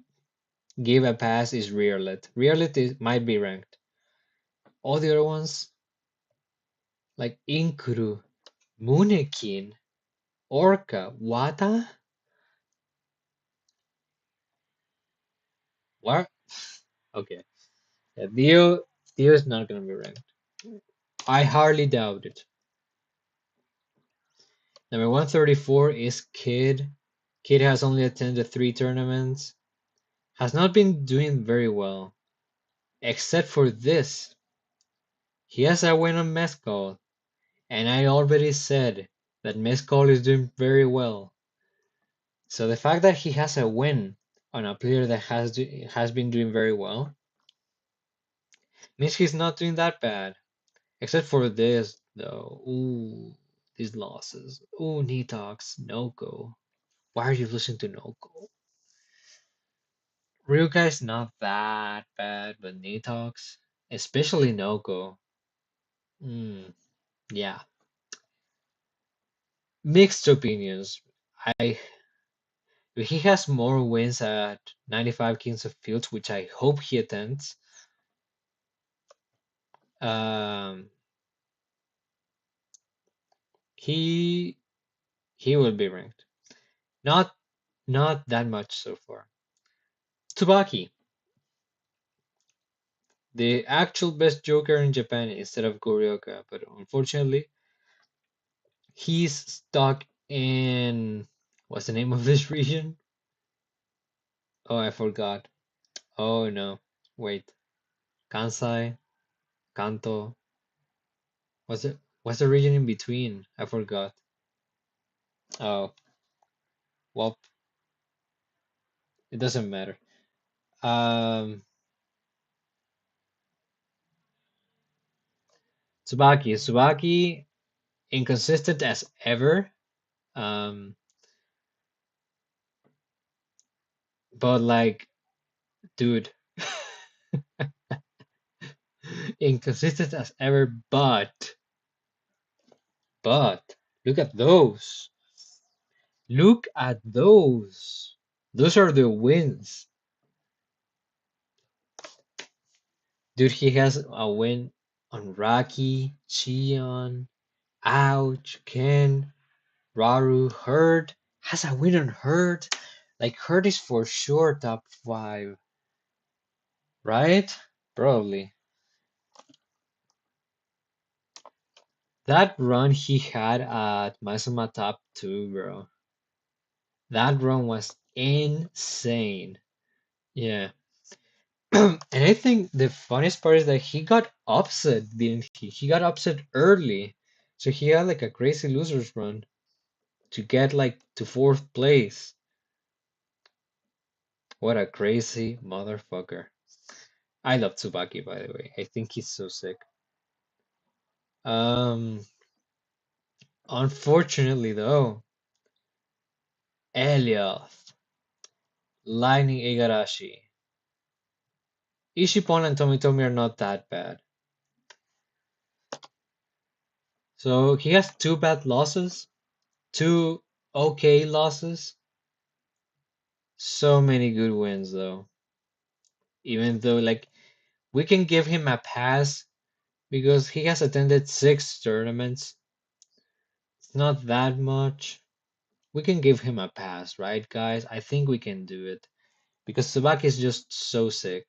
give a pass is Rearlet. Might be ranked. All the other ones, like Inkuru, Munekin, Orca, Wata? What? Okay. Yeah, Dio is not gonna be ranked. I hardly doubt it. Number 134 is Kid. Kid has only attended 3 tournaments. Has not been doing very well. Except for this. He has a win on Mezcal. And I already said that Mezcal is doing very well. So the fact that he has a win on a player that has been doing very well means he's not doing that bad. Except for this, though. Ooh, these losses. Ooh, Nitox, Noko. Why are you losing to Noko? Ryuga is not that bad, but Nitox, especially Noko. Mm, yeah, mixed opinions. I He has more wins at 95 Kings of Fields, which I hope he attends. Um, he he will be ranked. Not not that much so far. Tsubaki, the actual best Joker in Japan instead of Goryoka, but unfortunately, he's stuck in what's the name of this region? Oh, I forgot. Oh no, wait. Kansai, Kanto. What's the region in between? I forgot. Oh, well, it doesn't matter. Tsubaki, inconsistent as ever. Um, but like, dude, inconsistent as ever. But look at those. Look at those. Those are the wins. Dude, he has a win. on Raki, Chion, Ouch, Ken, Raru, Hurt. Has a win on Hurt? Like Hurt is for sure top 5, right? Probably. That run he had at Mazuma top 2, bro. That run was insane. Yeah. And I think the funniest part is that he got upset, didn't he? He got upset early. So he had like a crazy losers run to get like to fourth place. What a crazy motherfucker. I love Tsubaki, by the way. I think he's so sick. Um, Unfortunately though, Elioth, Lightning Igarashi, Ishipon and Tomitomi are not that bad. So he has two bad losses, two okay losses, so many good wins though. Even though like we can give him a pass because he has attended 6 tournaments. It's not that much. We can give him a pass, right, guys? I think we can do it because Tsubaki is just so sick.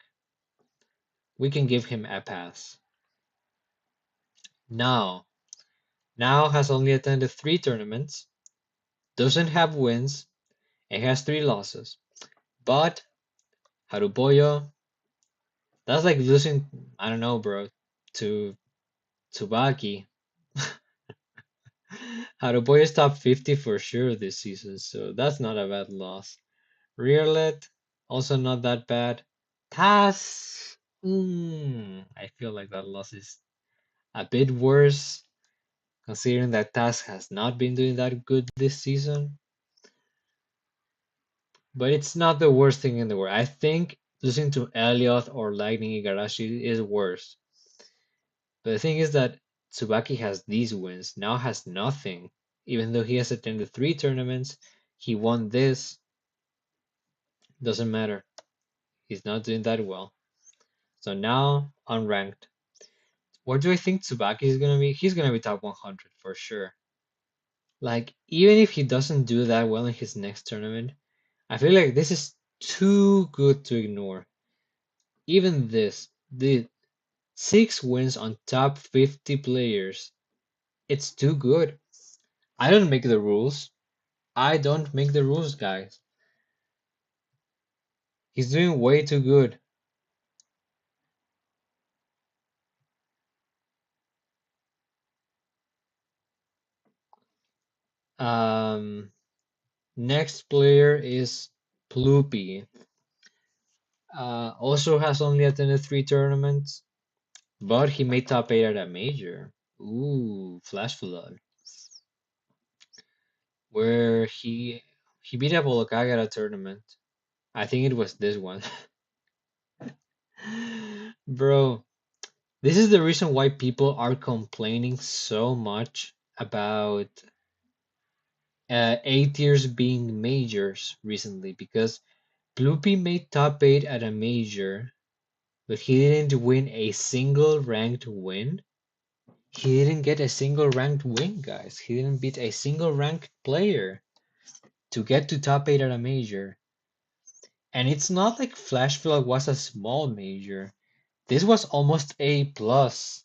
We can give him a pass. Now, now has only attended 3 tournaments, doesn't have wins, and has 3 losses. But Haruboyo, that's like losing, I don't know, bro, to Tsubaki. Haruboyo is top 50 for sure this season, so that's not a bad loss. Rearlet, also not that bad. Taz, I feel like that loss is a bit worse, considering that Taz has not been doing that good this season. But it's not the worst thing in the world. I think losing to Elliot or Lightning Igarashi is worse. But the thing is that Tsubaki has these wins, now has nothing. Even though he has attended 3 tournaments, he won this. Doesn't matter. He's not doing that well. So now, unranked. What do I think Tsubaki is gonna be? He's gonna be top 100 for sure. Like, even if he doesn't do that well in his next tournament, I feel like this is too good to ignore. Even this, the 6 wins on top 50 players, it's too good. I don't make the rules. I don't make the rules, guys. He's doing way too good. Um, Next player is Ploopy. Also has only attended 3 tournaments, but he made top 8 at a major. Ooh, Flash Flood, where he beat up Olokage at a tournament. I think it was this one. Bro, this is the reason why people are complaining so much about A tiers being majors recently because Bloopy made top 8 at a major, but he didn't win a single ranked win. He didn't get a single ranked win, guys. He didn't beat a single ranked player to get to top 8 at a major. And it's not like Flash Flood was a small major. This was almost A plus.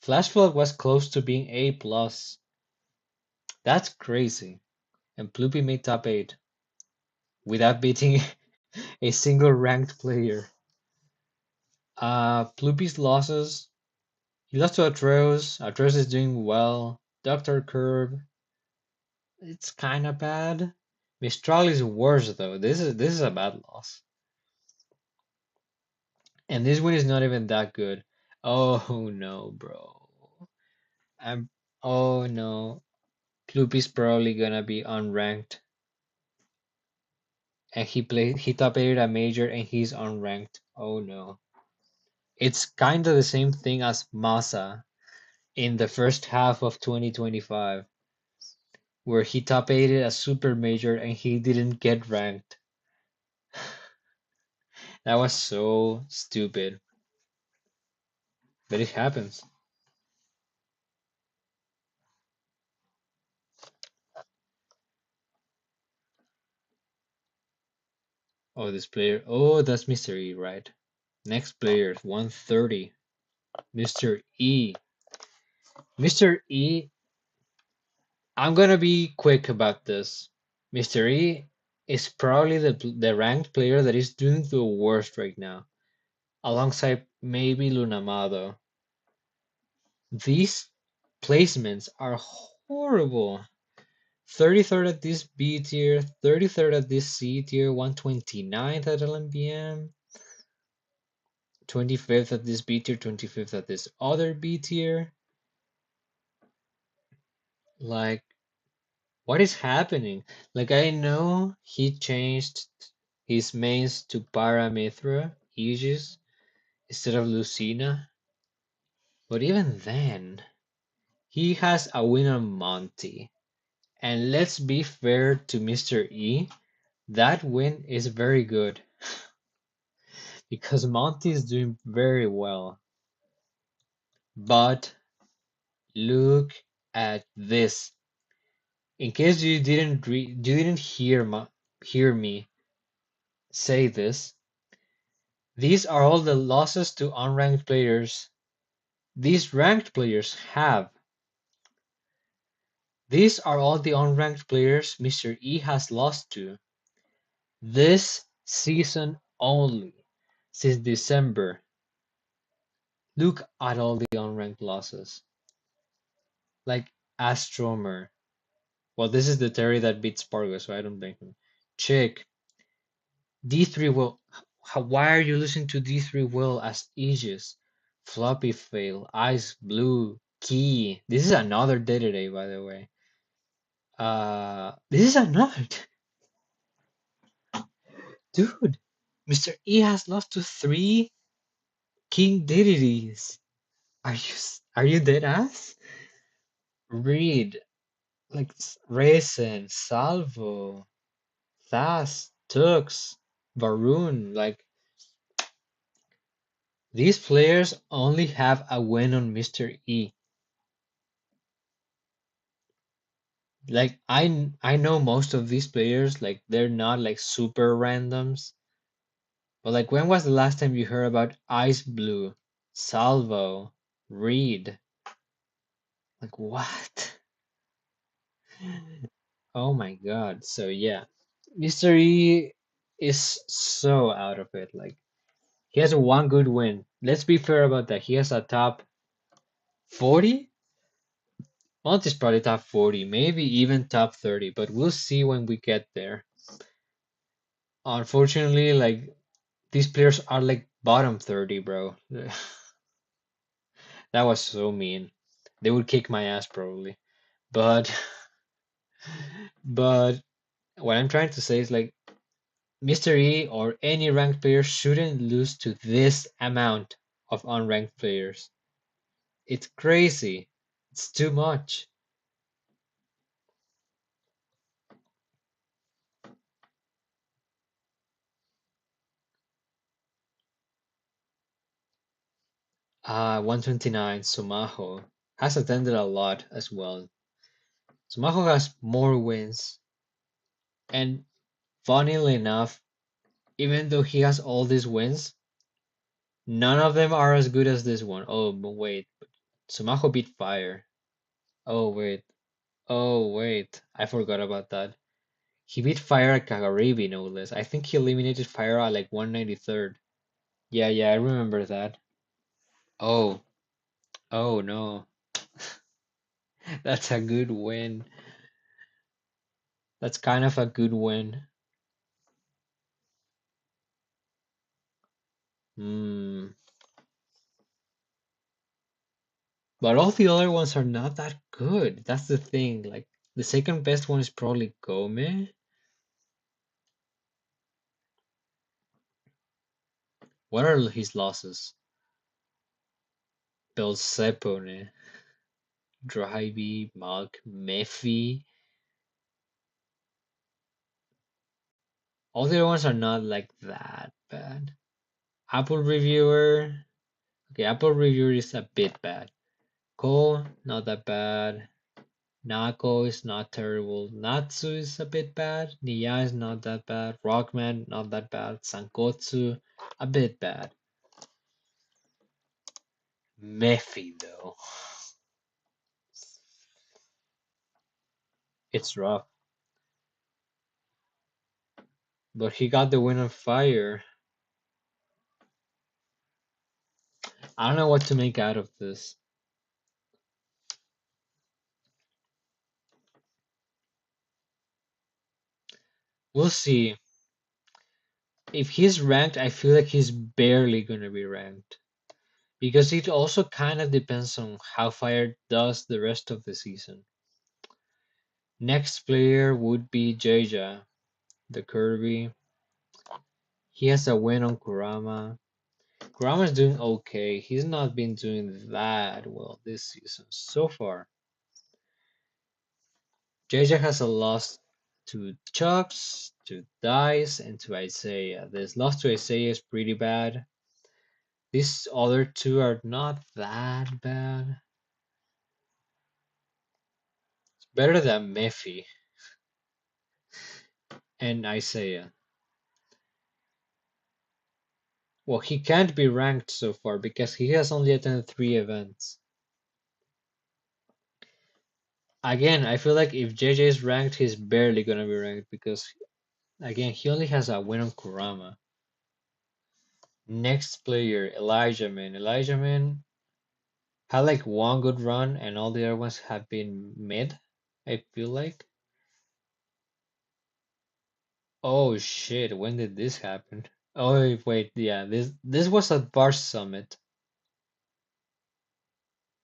Flash Flood was close to being A plus. That's crazy. And Bloopy made top 8 without beating a single ranked player. Bloopy's losses. He lost to Atreus. Atreus is doing well. Dr. Curb. It's kind of bad. Mistral is worse though. This is a bad loss. And this one is not even that good. Oh no, bro. I'm. Oh no. Ploopy's probably gonna be unranked. And he top 8 a major and he's unranked. Oh no. It's kind of the same thing as Masa in the first half of 2025, where he top 8 a super major and he didn't get ranked. That was so stupid. but it happens. Oh, this player. Oh, that's Mr. E, right? Next player, 130. Mr. E. Mr. E, I'm gonna be quick about this. Mr. E is probably the ranked player that is doing the worst right now, alongside maybe Lunamado. These placements are horrible. 33rd at this B tier, 33rd at this C tier, 129th at LMBM, 25th at this B tier, 25th at this other B tier. Like, what is happening? Like, I know he changed his mains to Paramithra, Aegis, instead of Lucina, but even then, he has a win on Monty. And let's be fair to Mr. E, that win is very good because Monty is doing very well. But look at this. In case you didn't hear me say this, these are all the losses to unranked players these ranked players have. These are all the unranked players Mr. E has lost to this season only, since December. Look at all the unranked losses. Like Astromer. Well, this is the Terry that beat Spargo, so I don't blame him. Chick. D3 Will. Why are you listening to D3 Will as Aegis? Floppy Fail. Ice Blue. Key. This is another day today, by the way. This is another. Dude, Mr. E has lost to three King deities. Are you dead ass? Reed, like Raisin, Salvo, Thas, Tux, Varun, like these players only have a win on Mr. E. Like I know most of these players, like they're not like super randoms. But like when was the last time you heard about Ice Blue, Salvo, Reed? Like what? Oh my God. So yeah, Mr. E is so out of it. Like he has one good win. Let's be fair about that. He has a top 40. Mount is probably top 40, maybe even top 30, but we'll see when we get there. Unfortunately, like these players are like bottom 30, bro. That was so mean. They would kick my ass probably. But but what I'm trying to say is like Mr. E or any ranked player shouldn't lose to this amount of unranked players. It's crazy. It's too much. 129, Sumaho has attended a lot as well. Sumaho has more wins, and funnily enough, even though he has all these wins, none of them are as good as this one. Oh, but wait, Sumaho beat Fire. Oh wait, I forgot about that. He beat Fire at Kagaribi, no less. I think he eliminated Fire at like 193rd. Yeah, I remember that. Oh, oh no. That's a good win. That's kind of a good win. Hmm. But all the other ones are not that good. That's the thing. Like the second best one is probably Gome. What are his losses? Belsepone, Dryby, Malk, Mephi. All the other ones are not like that bad. Apple Reviewer. Okay, Apple review is a bit bad. Ko, not that bad. Nako is not terrible. Natsu is a bit bad. Nia is not that bad. Rockman, not that bad. Sankotsu, a bit bad. Mephi, though, it's rough. But he got the win on fire. I don't know what to make out of this. We'll see. If he's ranked, I feel like he's barely gonna be ranked. Because it also kind of depends on how Fire does the rest of the season. Next player would be Jaja, the Kirby. He has a win on Kurama. Kurama's doing okay. He's not been doing that well this season so far. Jaja has a loss to Chucks, to Dice, and to Isaiah. This loss to Isaiah is pretty bad. These other two are not that bad. It's better than Mephi and Isaiah. Well, he can't be ranked so far because he has only attended 3 events. Again, I feel like if JJ is ranked, he's barely gonna be ranked because, again, he only has a win on Kurama. Next player, Elijah Man. Elijah Man had like one good run, and all the other ones have been mid, I feel like. Oh shit, when did this happen? Oh wait, yeah, this was at Bar Summit.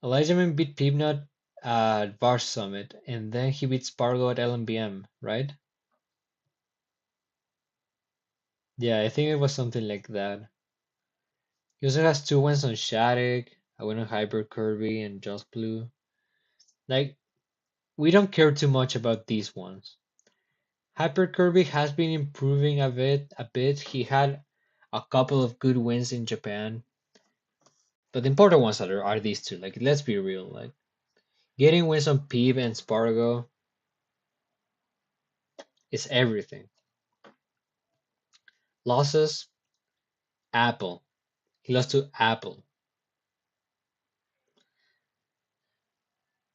Elijah Man beat Peanut at Bar Summit, and then he beat Spargo at LMBM, right? Yeah, I think it was something like that. He also has 2 wins on Shattuck, a win on Hyper Kirby and Just Blue. Like, we don't care too much about these ones. Hyper Kirby has been improving a bit. He had a couple of good wins in Japan, but the important ones are these two. Like, let's be real. Like, getting wins on Peeve and Spargo is everything. Losses, Apple. He lost to Apple.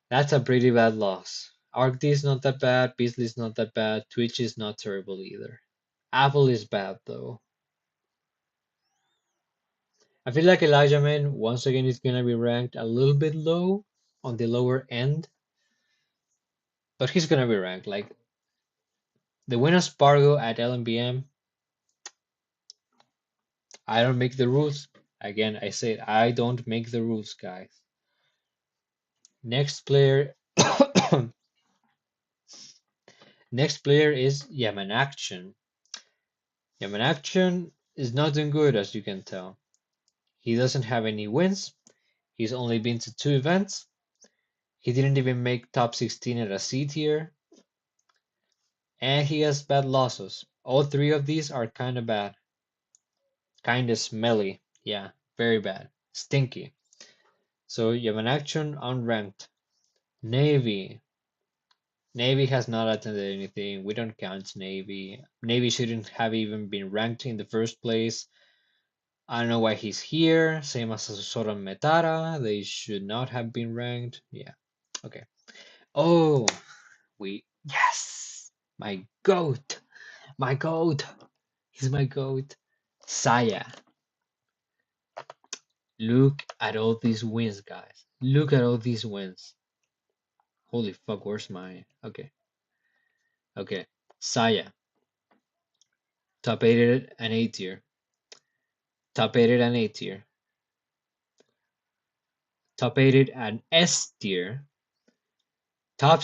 That's a pretty bad loss. ArcD is not that bad. Beasley is not that bad. Twitch is not terrible either. Apple is bad though. I feel like Elijah Man once again is gonna be ranked a little bit low on the lower end, but he's gonna be ranked. Like the win of Spargo at LMBM, I don't make the rules. Again, I say it, I don't make the rules, guys. Next player, next player is Yamanaction. Yamanaction is not doing good, as you can tell. He doesn't have any wins. He's only been to 2 events. He didn't even make top 16 at a C tier. And he has bad losses. All three of these are kind of bad. Kind of smelly. Yeah, very bad. Stinky. So you have an action unranked. Navy. Navy has not attended anything. We don't count Navy. Navy shouldn't have even been ranked in the first place. I don't know why he's here. Same as Sora Metara. They should not have been ranked. Yeah. Okay. Oh, yes. My goat. My goat. He's my goat. Saya. Look at all these wins, guys. Look at all these wins. Holy fuck, where's my... Okay. Okay. Saya. Top 8 and A tier. Top 8 and A tier. Top 8 and S tier. Top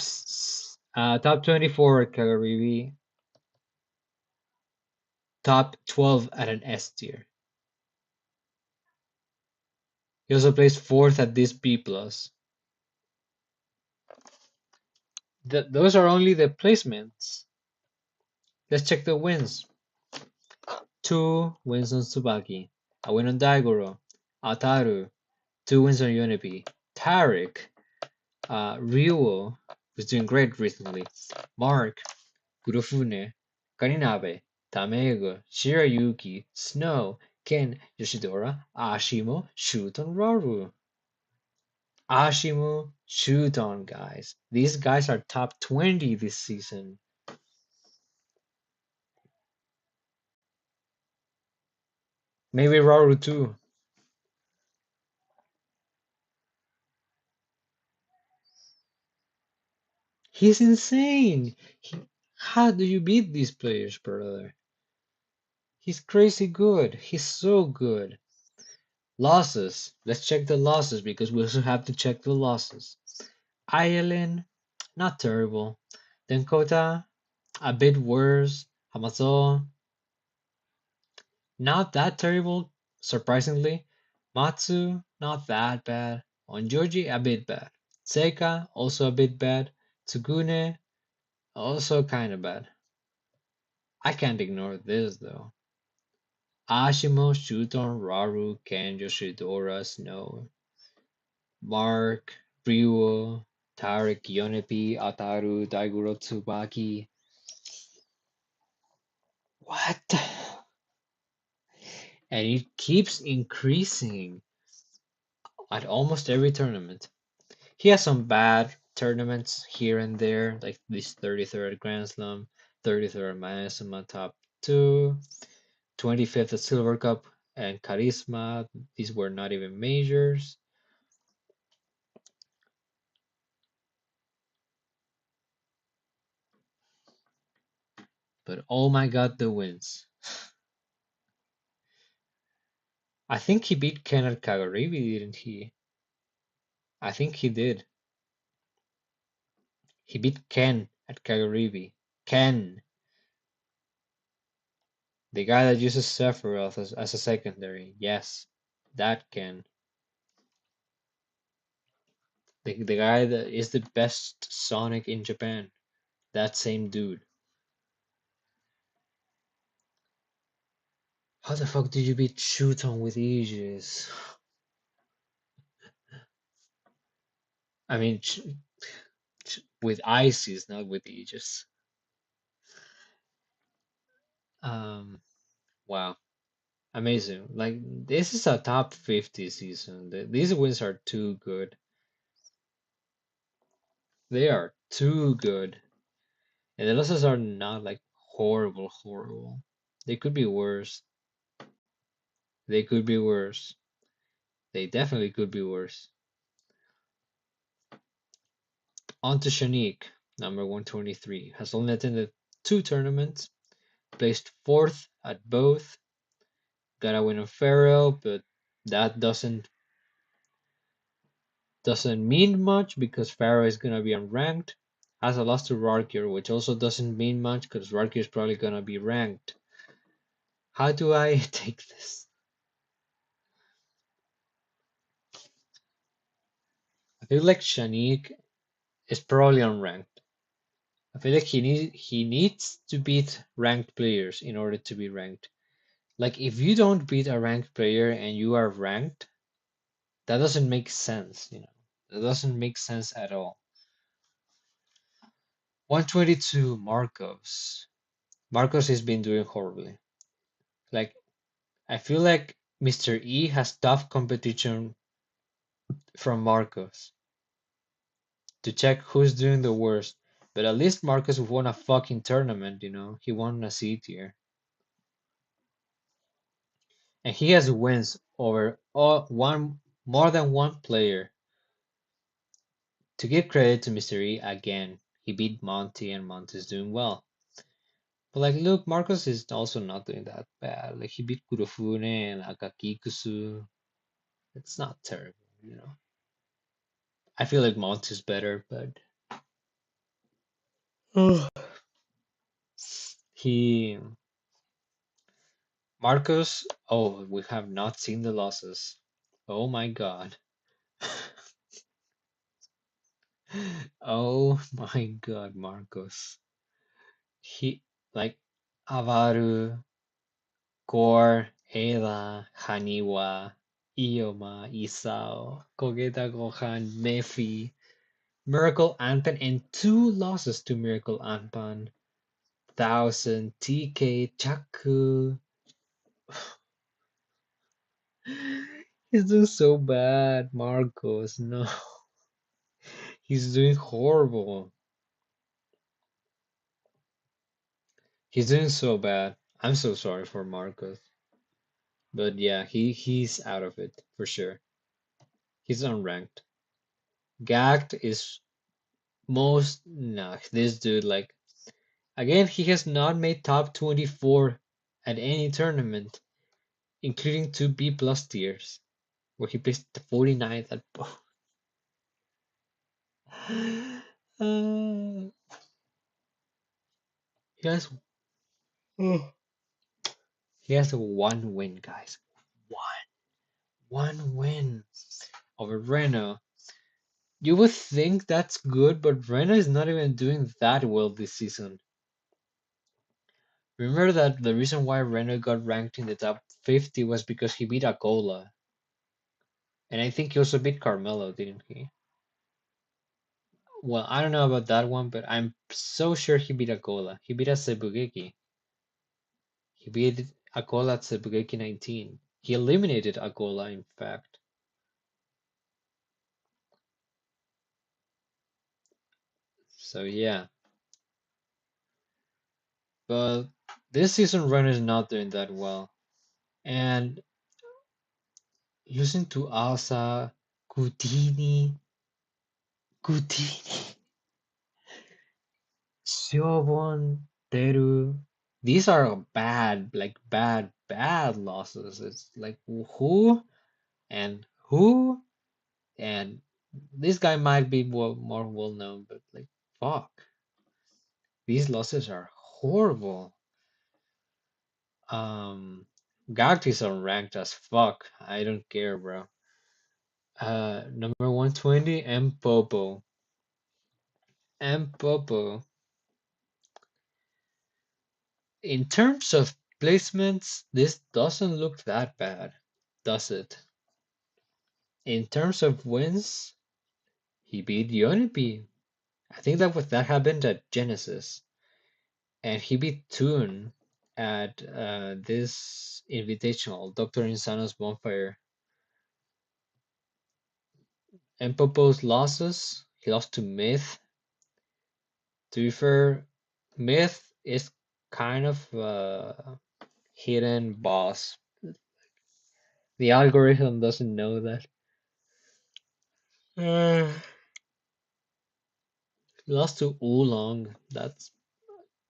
24 at Kagaribi. Top 12 at an S tier. He also placed 4th at this B plus. Those are only the placements. Let's check the wins. 2 wins on Tsubaki. A win on Daigoro. Ataru. 2 wins on Unipi. Tarek, Ryuo was doing great recently. Mark, Kurofune, Karinabe, Tamego, Shirayuki, Snow, Ken, Yoshidora, Ashimo, Shuton, Raru. Ashimo, Shuton, guys. These guys are top 20 this season. Maybe Raru too. He's insane. How do you beat these players, brother? He's crazy good. He's so good. Losses. Let's check the losses because we also have to check the losses. Ayelin, not terrible. Then Kota, a bit worse. Hamato, not that terrible, surprisingly. Matsu, not that bad. Onjoji, a bit bad. Seika, also a bit bad. Tsugune, also kind of bad. I can't ignore this though. Ashimo, Shuton, Raru, Ken, Yoshidora, Snow, Mark, Ryuo, Tarek, Yonepi, Ataru, Daiguro, Tsubaki. What? And it keeps increasing at almost every tournament. He has some bad tournaments here and there, like this 33rd Grand Slam, 33rd Maesama Top 2, 25th at Silver Cup, and Charisma. These were not even majors. But oh my god, the wins. I think he beat Ken at Kagaribi, didn't he? I think he did. He beat Ken at Kagaribi. Ken, the guy that uses Sephiroth as a secondary. Yes, that Ken. The guy that is the best Sonic in Japan. That same dude. How the fuck did you beat Shuton with Aegis? I mean, with Isis, not with Aegis. Um, wow. Amazing. Like, this is a top 50 season. These wins are too good. They are too good. And the losses are not like horrible, horrible. They could be worse. They could be worse. They definitely could be worse. On to Shanique, number 123. Has only attended 2 tournaments, placed 4th at both. Got a win on Pharaoh, but that doesn't mean much because Pharaoh is gonna be unranked. Has a loss to Rarkier, which also doesn't mean much because Rarkier is probably gonna be ranked. How do I take this? I feel like Shanique is probably unranked. I feel like he needs to beat ranked players in order to be ranked. Like if you don't beat a ranked player and you are ranked, that doesn't make sense, you know. That doesn't make sense at all. 122 Marcos. Marcos has been doing horribly. Like I feel like Mr. E has tough competition from Marcos to check who's doing the worst. But at least Marcos won a fucking tournament, you know. He won a C tier. And he has wins over one more than one player. To give credit to Mr. E again, he beat Monty and Monty's doing well. But like look, Marcos is also not doing that bad. Like he beat Kurofune and Akakikusu. It's not terrible, you know. I feel like Monty's better, but he Marcos, oh, we have not seen the losses. Oh my god. Oh my god, Marcos. He like Avaru, Core, Eda, Haniwa. Ioma, Isao, Kogeta Gohan, Mefi, Miracle Anpan, and two losses to Miracle Anpan. 1000, TK, Chaku. He's doing so bad, Marcos. No, he's doing horrible. He's doing so bad. I'm so sorry for Marcos. But yeah, he's out of it for sure. He's unranked. Gagged is most nah, this dude like again he has not made top 24 at any tournament, including two B plus tiers, where he placed the 49th at both. uh, he has he has one win, guys. One win over Reno. You would think that's good, but Reno is not even doing that well this season. Remember that the reason why Reno got ranked in the top 50 was because he beat Akola. And I think he also beat Carmelo, didn't he? Well, I don't know about that one, but I'm so sure he beat Akola. He beat a Sebugeki. He beat Akola at Sebugeki 19. He eliminated Akola, in fact. So yeah. But this season Reno is not doing that well. And losing to Asa, Kutini, Kutini. Siobhan, Teru, these are bad, like bad losses. It's like who and who, and this guy might be more well known, but like fuck, these losses are horrible. Um, Gart is unranked as fuck. I don't care, bro. Number 120, M Popo. M Popo. In terms of placements, this doesn't look that bad, does it? In terms of wins, he beat Yonipi. I think that happened at Genesis, and he beat Toon at this invitational, Doctor Insano's Bonfire. And Popo's losses, he lost to Myth. To be fair, Myth is kind of a hidden boss. The algorithm doesn't know that. Uh, Lost to Oolong. That's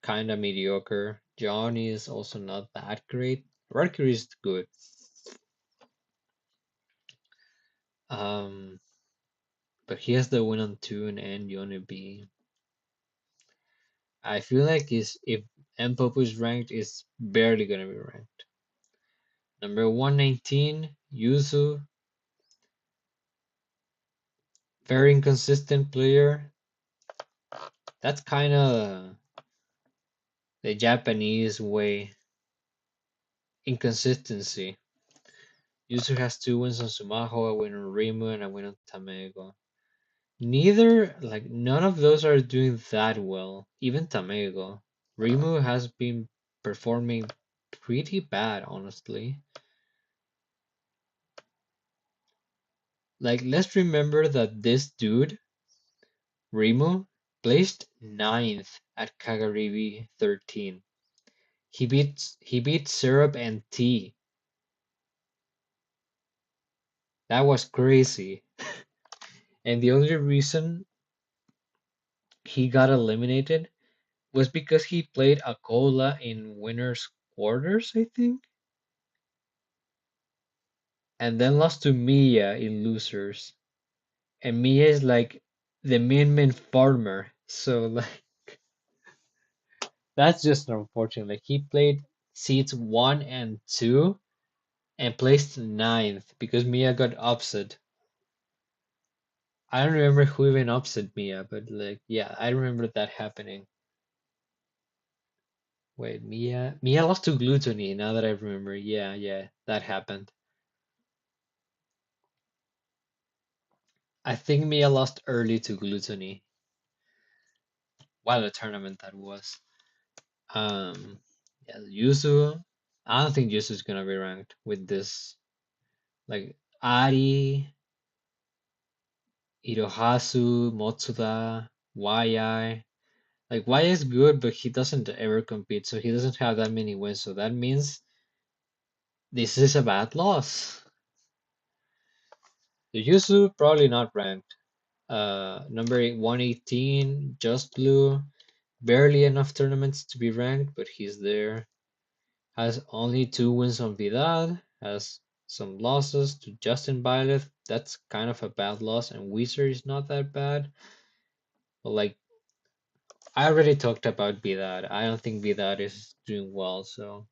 kind of mediocre. Johnny is also not that great. Mercury is good. Um, but he has the win on Toon and Yonibi. I feel like is if Mpopu is ranked, is barely gonna be ranked. Number 119, Yuzu, very inconsistent player. That's kind of the Japanese way. Inconsistency. Yuzu has two wins on Sumaho, a win on Rimu, and a win on Tamego. None of those are doing that well. Even Tamego. Rimu has been performing pretty bad, honestly. Like, let's remember that this dude, Rimu, placed ninth at Kagaribi 13. He beat Syrup and Tea. That was crazy. And the only reason he got eliminated was because he played Akola in winners quarters, I think, and then lost to Mia in losers. And Mia is like the Min farmer, so like that's just unfortunate. Like he played seats 1 and 2 and placed ninth because Mia got upset. I don't remember who even upset Mia, but like yeah, I remember that happening. Wait, Mia lost to Gluttony. Now that I remember, yeah, that happened. I think Mia lost early to Gluttony. What a tournament that was. Um, yeah, Yuzu. I don't think Yuzu's gonna be ranked with this. Like Ari, Hirohasu, Motsuda, YI. Like YI is good, but he doesn't ever compete, so he doesn't have that many wins. So that means this is a bad loss. The Yuzu probably not ranked. Number 118, Just Blue. Barely enough tournaments to be ranked, but he's there. Has only 2 wins on Vidal. Has some losses to Justin Violet. That's kind of a bad loss, and Weezer is not that bad. But like I already talked about Vidal. I don't think Vidal is doing well, so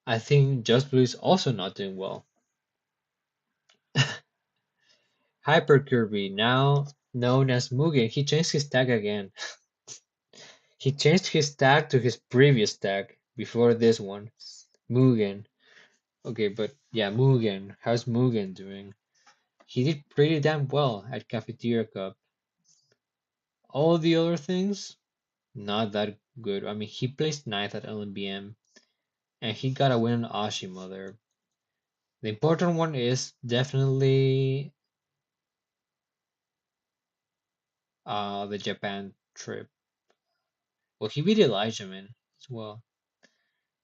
I think Just Blue is also not doing well. Hyper Kirby, now known as Mugen, he changed his tag again. He changed his tag to his previous tag before this one. Mugen. Okay, but yeah, Mugen. How's Mugen doing? He did pretty damn well at Cafeteria Cup. All the other things, not that good. I mean, he placed ninth at LMBM, and he got a win on Ashima there. The important one is definitely the Japan trip. Well, he beat Elijah Man as well.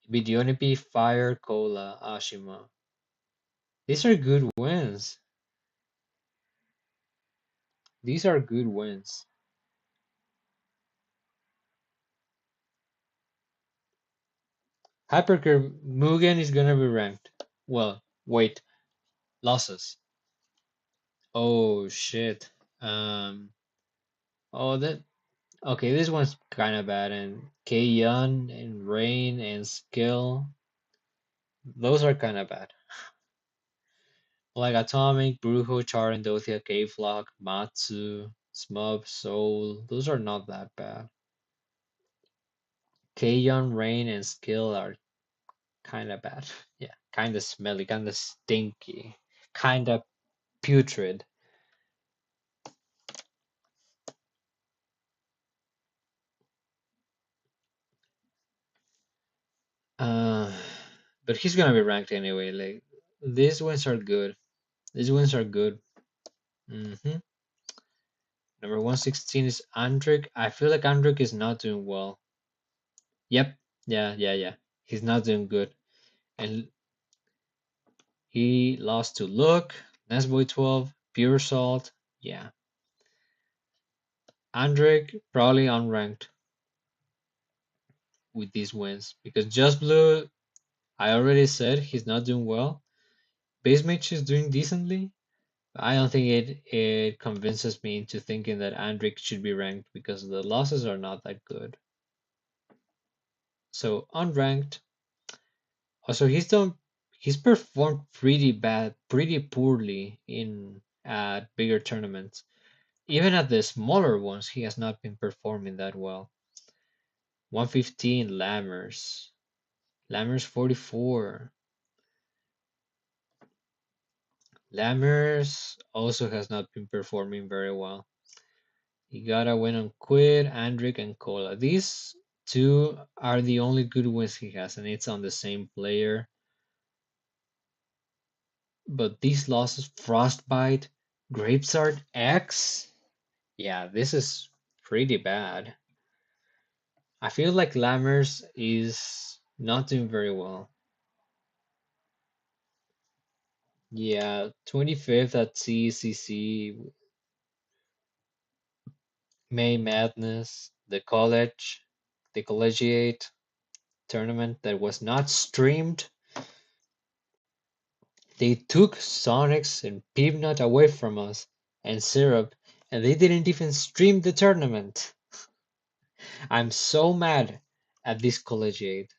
He beat Yonipi, Fire, Cola, Ashima. These are good wins. These are good wins. Hypercurve Mugen is gonna be ranked. Well, wait, losses. Oh shit. Um. Oh, that. Okay, this one's kind of bad. And K-Yun and Rain and Skill. Those are kind of bad. Like Atomic, Brujo, Char, and Dothia, K-Flock, Matsu, Smub, Soul. Those are not that bad. K-Yun, Rain, and Skill are kind of bad. Yeah, kind of smelly, kind of stinky, kind of putrid. Uh, but he's gonna be ranked anyway. Like these wins are good. These wins are good. hmm Number 116 is Andrik. I feel like Andrik is not doing well. Yep. Yeah. He's not doing good. And he lost to Look, Nesboy 12, Pure Salt. Yeah. Andrik probably unranked with these wins because Just Blue, I already said he's not doing well. Base Mage is doing decently. I don't think it convinces me into thinking that Andrik should be ranked because the losses are not that good. So unranked. Also, he's performed pretty bad, pretty poorly in at bigger tournaments. Even at the smaller ones, he has not been performing that well. 115 Lammers. Lammers 44. Lammers also has not been performing very well. He got a win on Quid, Andric, and Cola. These two are the only good wins he has, and it's on the same player. But these losses, Frostbite, Grapesart X, yeah, this is pretty bad. I feel like Lammers is not doing very well. Yeah, 25th at CCC, May Madness, the Collegiate tournament that was not streamed. They took Sonics and Peanut away from us, and Syrup, and they didn't even stream the tournament. I'm so mad at this Collegiate.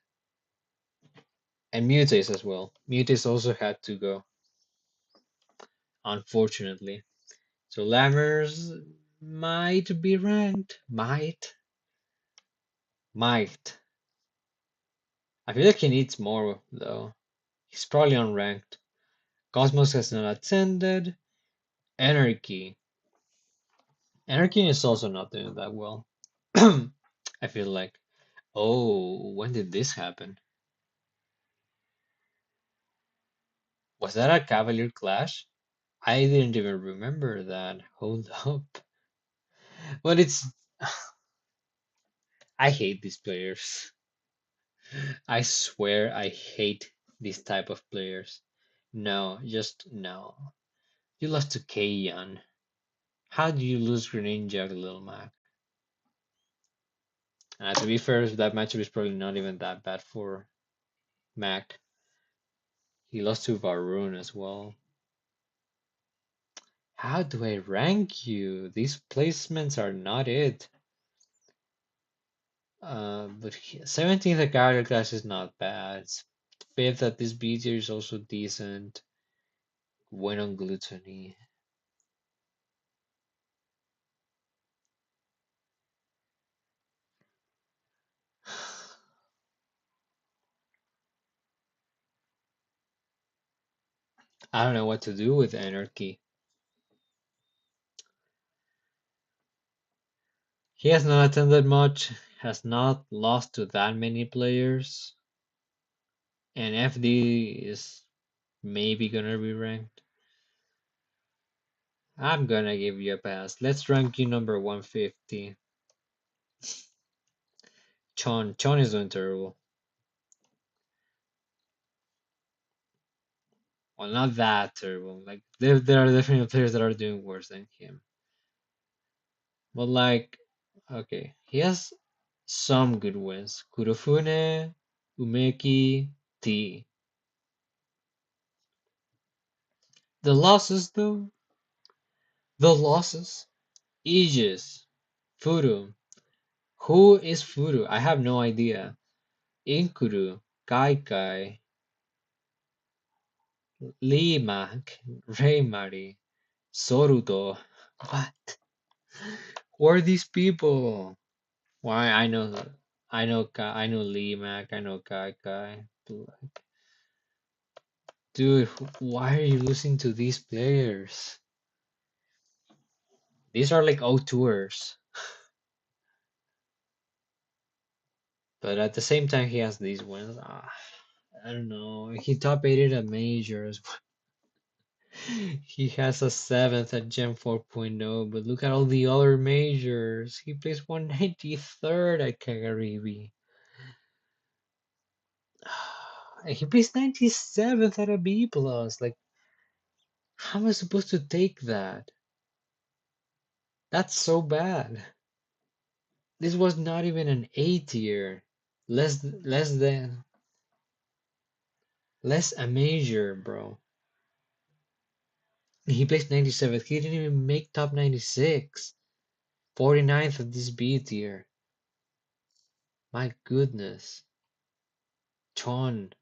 And Mutates as well. Mutates also had to go, unfortunately. So Lammers might be ranked. Might. I feel like he needs more, though. He's probably unranked. Cosmos has not attended. Anarchy. Anarchy is also not doing that well. I feel like, oh, when did this happen? Was that a Cavalier Clash? I didn't even remember that. Hold up. But it's. I hate these players. I swear I hate these type of players. No, just no. You lost to Kayan. How do you lose Grenade Jug, Lil Mac? To be fair, that matchup is probably not even that bad for Mac. He lost to Varun as well. How do I rank you? These placements are not it. But 17th at Character Class is not bad. 5th at this B tier is also decent. Went on Gluttony. I don't know what to do with Anarchy. He has not attended much, has not lost to that many players, and FD is maybe gonna be ranked. I'm gonna give you a pass. Let's rank you number 150. Chon is doing terrible. Well, not that terrible. Like there are definitely players that are doing worse than him. But like, okay, he has some good wins. Kurofune, Umeki, T. The losses though, the losses. Aegis, Furu. Who is Furu? I have no idea. Inkuru, Kaikai, Limak, Reimari, Soruto. What? Who are these people? Why I know that. I know Limak, I know Kaikai. Dude, why are you losing to these players? These are like O tours. But at the same time, he has these wins. I don't know. He top 8 at majors. He has a 7th at Gen 4.0, but look at all the other majors. He plays 193rd at Kagaribi. He plays 97th at a B plus. Like, how am I supposed to take that? That's so bad. This was not even an A tier. Less a major, bro. He placed 97th. He didn't even make top 96. 49th of this B tier. My goodness. Chon.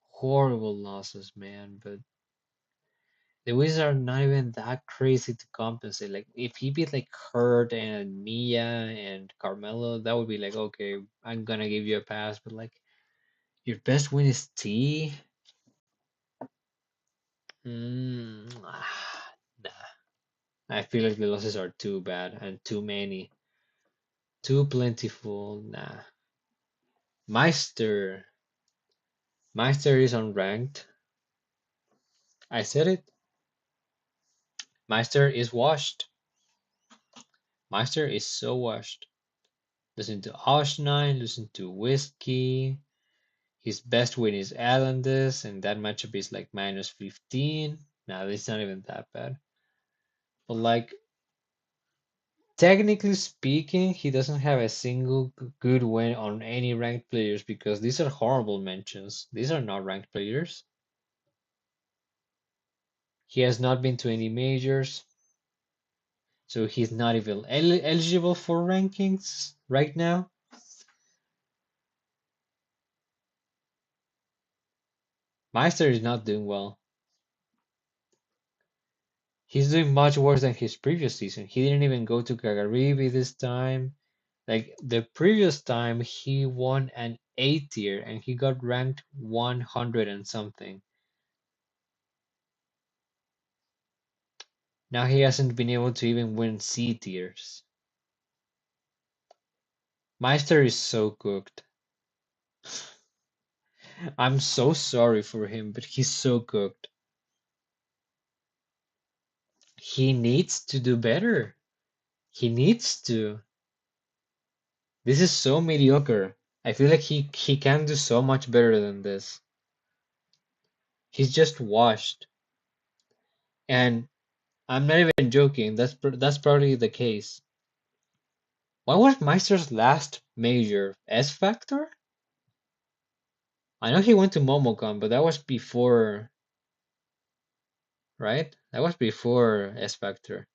Horrible losses, man. But the Wizards are not even that crazy to compensate. Like, if he beat like Hurt and Mia and Carmelo, that would be like, okay, I'm gonna give you a pass. But like, your best win is T? Nah. I feel like the losses are too bad and too many. Too plentiful. Nah. Meister. Meister is unranked. I said it. Meister is washed. Meister is so washed. Listen to Osh9, listen to Whiskey. His best win is Islanders, and that matchup is like minus 15. Nah, it's not even that bad. But like, technically speaking, he doesn't have a single good win on any ranked players because these are horrible mentions. These are not ranked players. He has not been to any majors, so he's not even eligible for rankings right now. Meister is not doing well. He's doing much worse than his previous season. He didn't even go to Kagaribi this time. Like the previous time, he won an A tier and he got ranked 100 and something. Now he hasn't been able to even win C tiers. Meister is so cooked. I'm so sorry for him, but he's so cooked. He needs to do better. He needs to. This is so mediocre. I feel like he can do so much better than this. He's just washed. And I'm not even joking. That's probably the case. What was Meister's last major? S Factor? I know he went to Momocon, but that was before, right? That was before S Factor.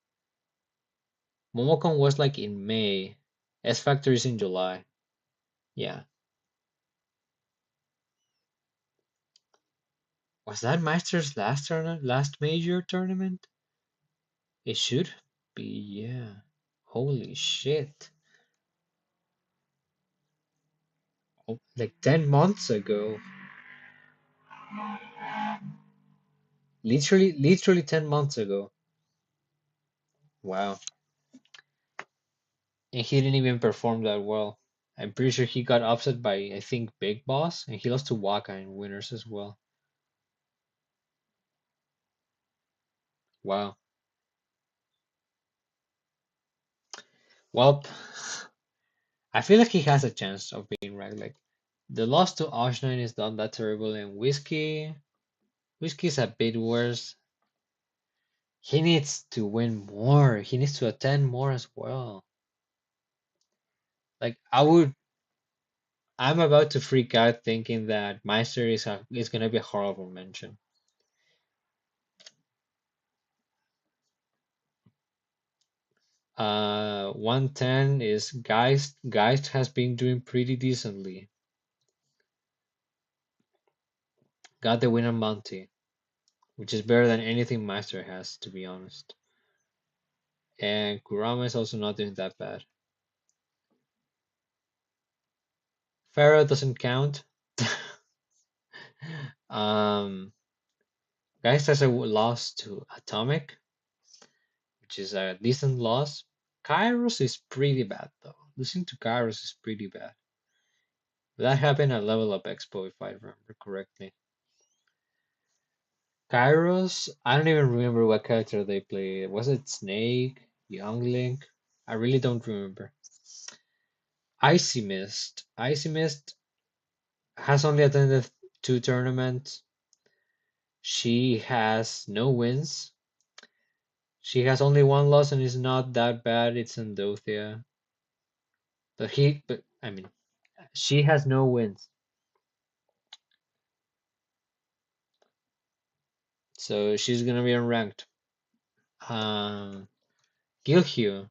Momocon was like in May. S Factor is in July. Yeah. Was that Meister's last major tournament? It should be, yeah. Holy shit. Oh, like 10 months ago. Literally 10 months ago. Wow. And he didn't even perform that well. I'm pretty sure he got upset by, I think, Big Boss, and he lost to Waka in winners as well. Wow. Well, I feel like he has a chance of being ranked. Like the loss to Osh9 is not that terrible, and Whiskey's a bit worse. He needs to win more. He needs to attend more as well. Like I'm about to freak out thinking that Meister is gonna be a horrible mention. 110 is Geist. Geist has been doing pretty decently. Got the win on Monty, which is better than anything Meister has, to be honest. And Kurama is also not doing that bad. Pharaoh doesn't count. um, Geist has a loss to Atomic, which is a decent loss. Kairos is pretty bad though. Losing to Kairos is pretty bad. That happened at Level Up Expo, if I remember correctly. Kairos, I don't even remember what character they played. Was it Snake? Young Link? I really don't remember. Icy Mist. Icy Mist has only attended 2 tournaments. She has no wins. She has only one loss and is not that bad. It's Endothea. But I mean, she has no wins. So she's gonna be unranked. Um, Gilhue.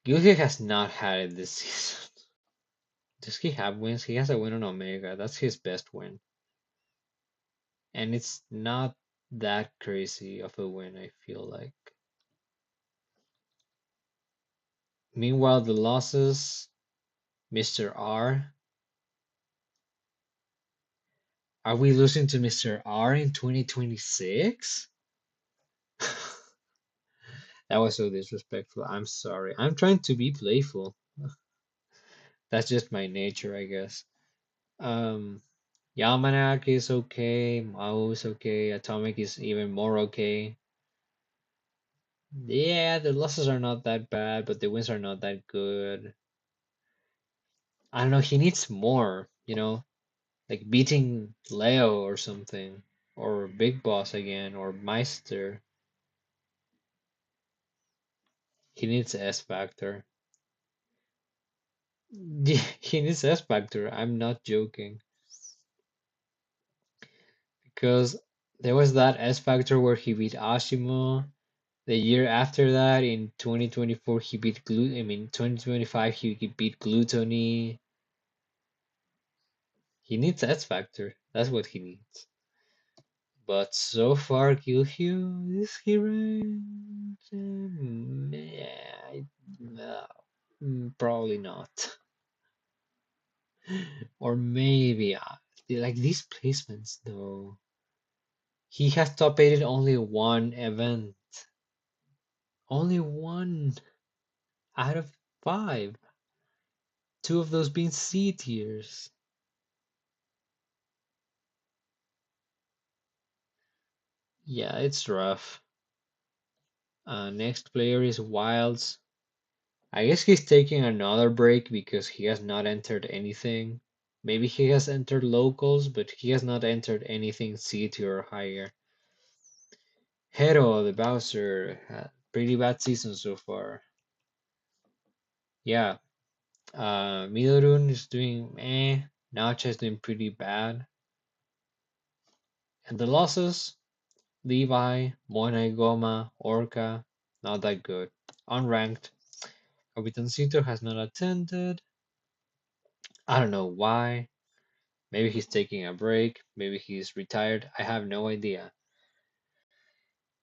Gilhue has not had it this season. Does he have wins? He has a win on Omega. That's his best win. And it's not that crazy of a win, I feel like. Meanwhile, the losses, Mr. R. Are we losing to Mr. R in 2026? That was so disrespectful. I'm sorry. I'm trying to be playful. That's just my nature, I guess. Um, Yamanak is okay. Mao is okay. Atomic is even more okay. Yeah, the losses are not that bad, but the wins are not that good. I don't know. He needs more, like beating Leo or something, or Big Boss again, or Meister. He needs S Factor. He needs S Factor. I'm not joking. Because there was that S Factor where he beat Ashimo. The year after that, in 2024, he beat 2025, he beat Gluttony. He needs S Factor. That's what he needs. But so far, Gilhue, is he ranked? Yeah, no, probably not. Or maybe, like these placements though. He has top 8 only one event. Only one out of five. Two of those being C tiers. Yeah, it's rough. Next player is Wilds. I guess he's taking another break because he has not entered anything. Maybe he has entered locals, but he has not entered anything C tier or higher. Hero, the Bowser, had pretty bad season so far. Yeah, Midorun is doing eh. Nacha is doing pretty bad. And the losses, Levi, Moina Goma, Orca, not that good. Unranked. Capitancito has not attended. I don't know why. Maybe he's taking a break. Maybe he's retired. I have no idea.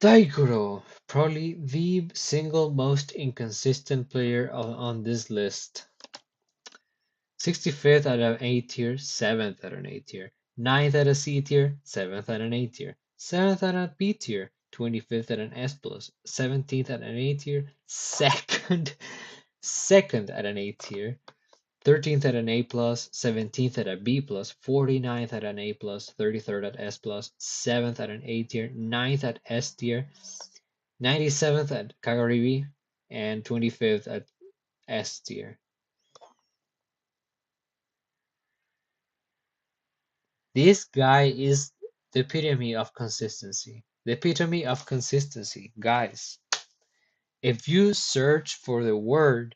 Daiguro, probably the single most inconsistent player on this list. 65th out of A tier, 7th out of A tier, 9th out of C tier, 7th out of A tier, 7th out of B tier, 25th at an S plus, 17th at an A tier, second at an A tier, 13th at an A plus, 17th at a B plus, 49th at an A plus, 33rd at S plus, 7th at an A tier, 9th at S tier, 97th at Kagaribi, and 25th at S tier. This guy is the epitome of consistency. The epitome of consistency. Guys, if you search for the word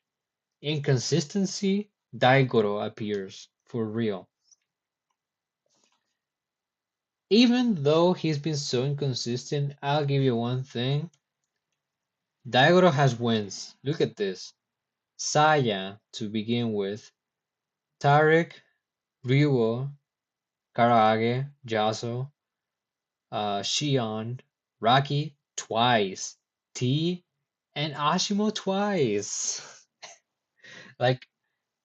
inconsistency, Daigoro appears for real. Even though he's been so inconsistent, I'll give you one thing. Daigoro has wins. Look at this. Saya to begin with. Tarek, Ryuo, Karaage, Jaso, Shion, Raki twice, T, and Ashimo twice. Like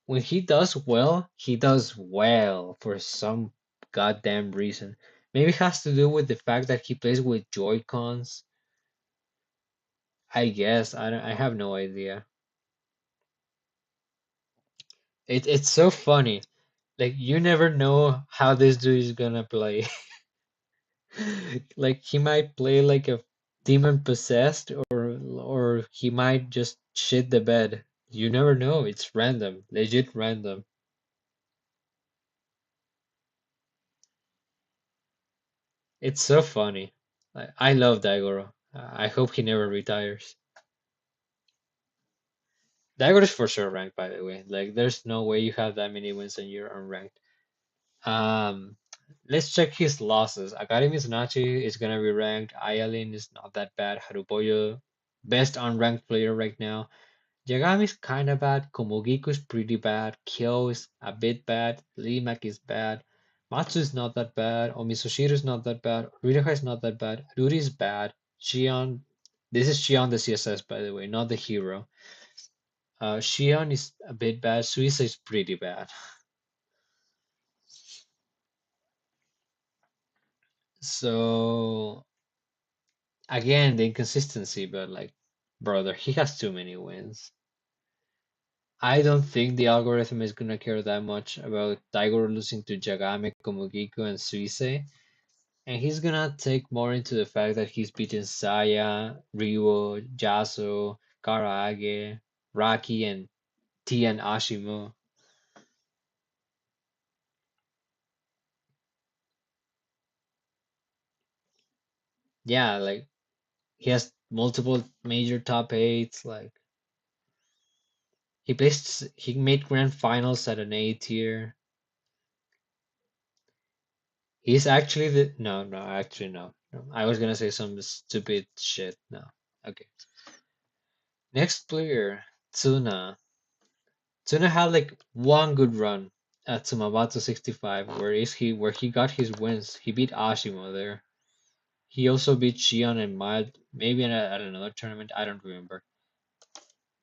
when he does well, he does well for some goddamn reason. Maybe it has to do with the fact that he plays with Joy Cons. I guess I have no idea. It's so funny. Like you never know how this dude is gonna play. Like he might play like a demon possessed or he might just shit the bed. You never know. It's random, legit random. It's so funny. I love Daigoro. I hope he never retires. Daigoro is for sure ranked, by the way. Like there's no way you have that many wins and you're unranked. Um, let's check his losses. Akari Mitsunachi is gonna be ranked. Ayalin is not that bad. Haruboyo, best unranked player right now. Yagami is kinda bad. Komogiku is pretty bad. Kyo is a bit bad. Limak is bad. Matsu is not that bad. Omisoshiro is not that bad. Ridaka is not that bad. Ruri is bad. Shion, this is Shion the CSS by the way, not the hero. Shion is a bit bad. Suisa is pretty bad. So again, the inconsistency, but like, brother, he has too many wins. I don't think the algorithm is gonna care that much about Tiger losing to Jagame, Komugiku, and Suise, and he's gonna take more into the fact that he's beaten Saya, Ryo, Jaso, Karaage, Raki, and T and Ashimo. Yeah, like he has multiple major top eights. Like he made grand finals at an A tier. He's actually the no, actually no. I was gonna say some stupid shit. No. Okay. Next player, Tsuna. Tsuna had like one good run at Sumabato 65, where he got his wins. He beat Ashimo there. He also beat Shion and Mild, maybe at another tournament. I don't remember.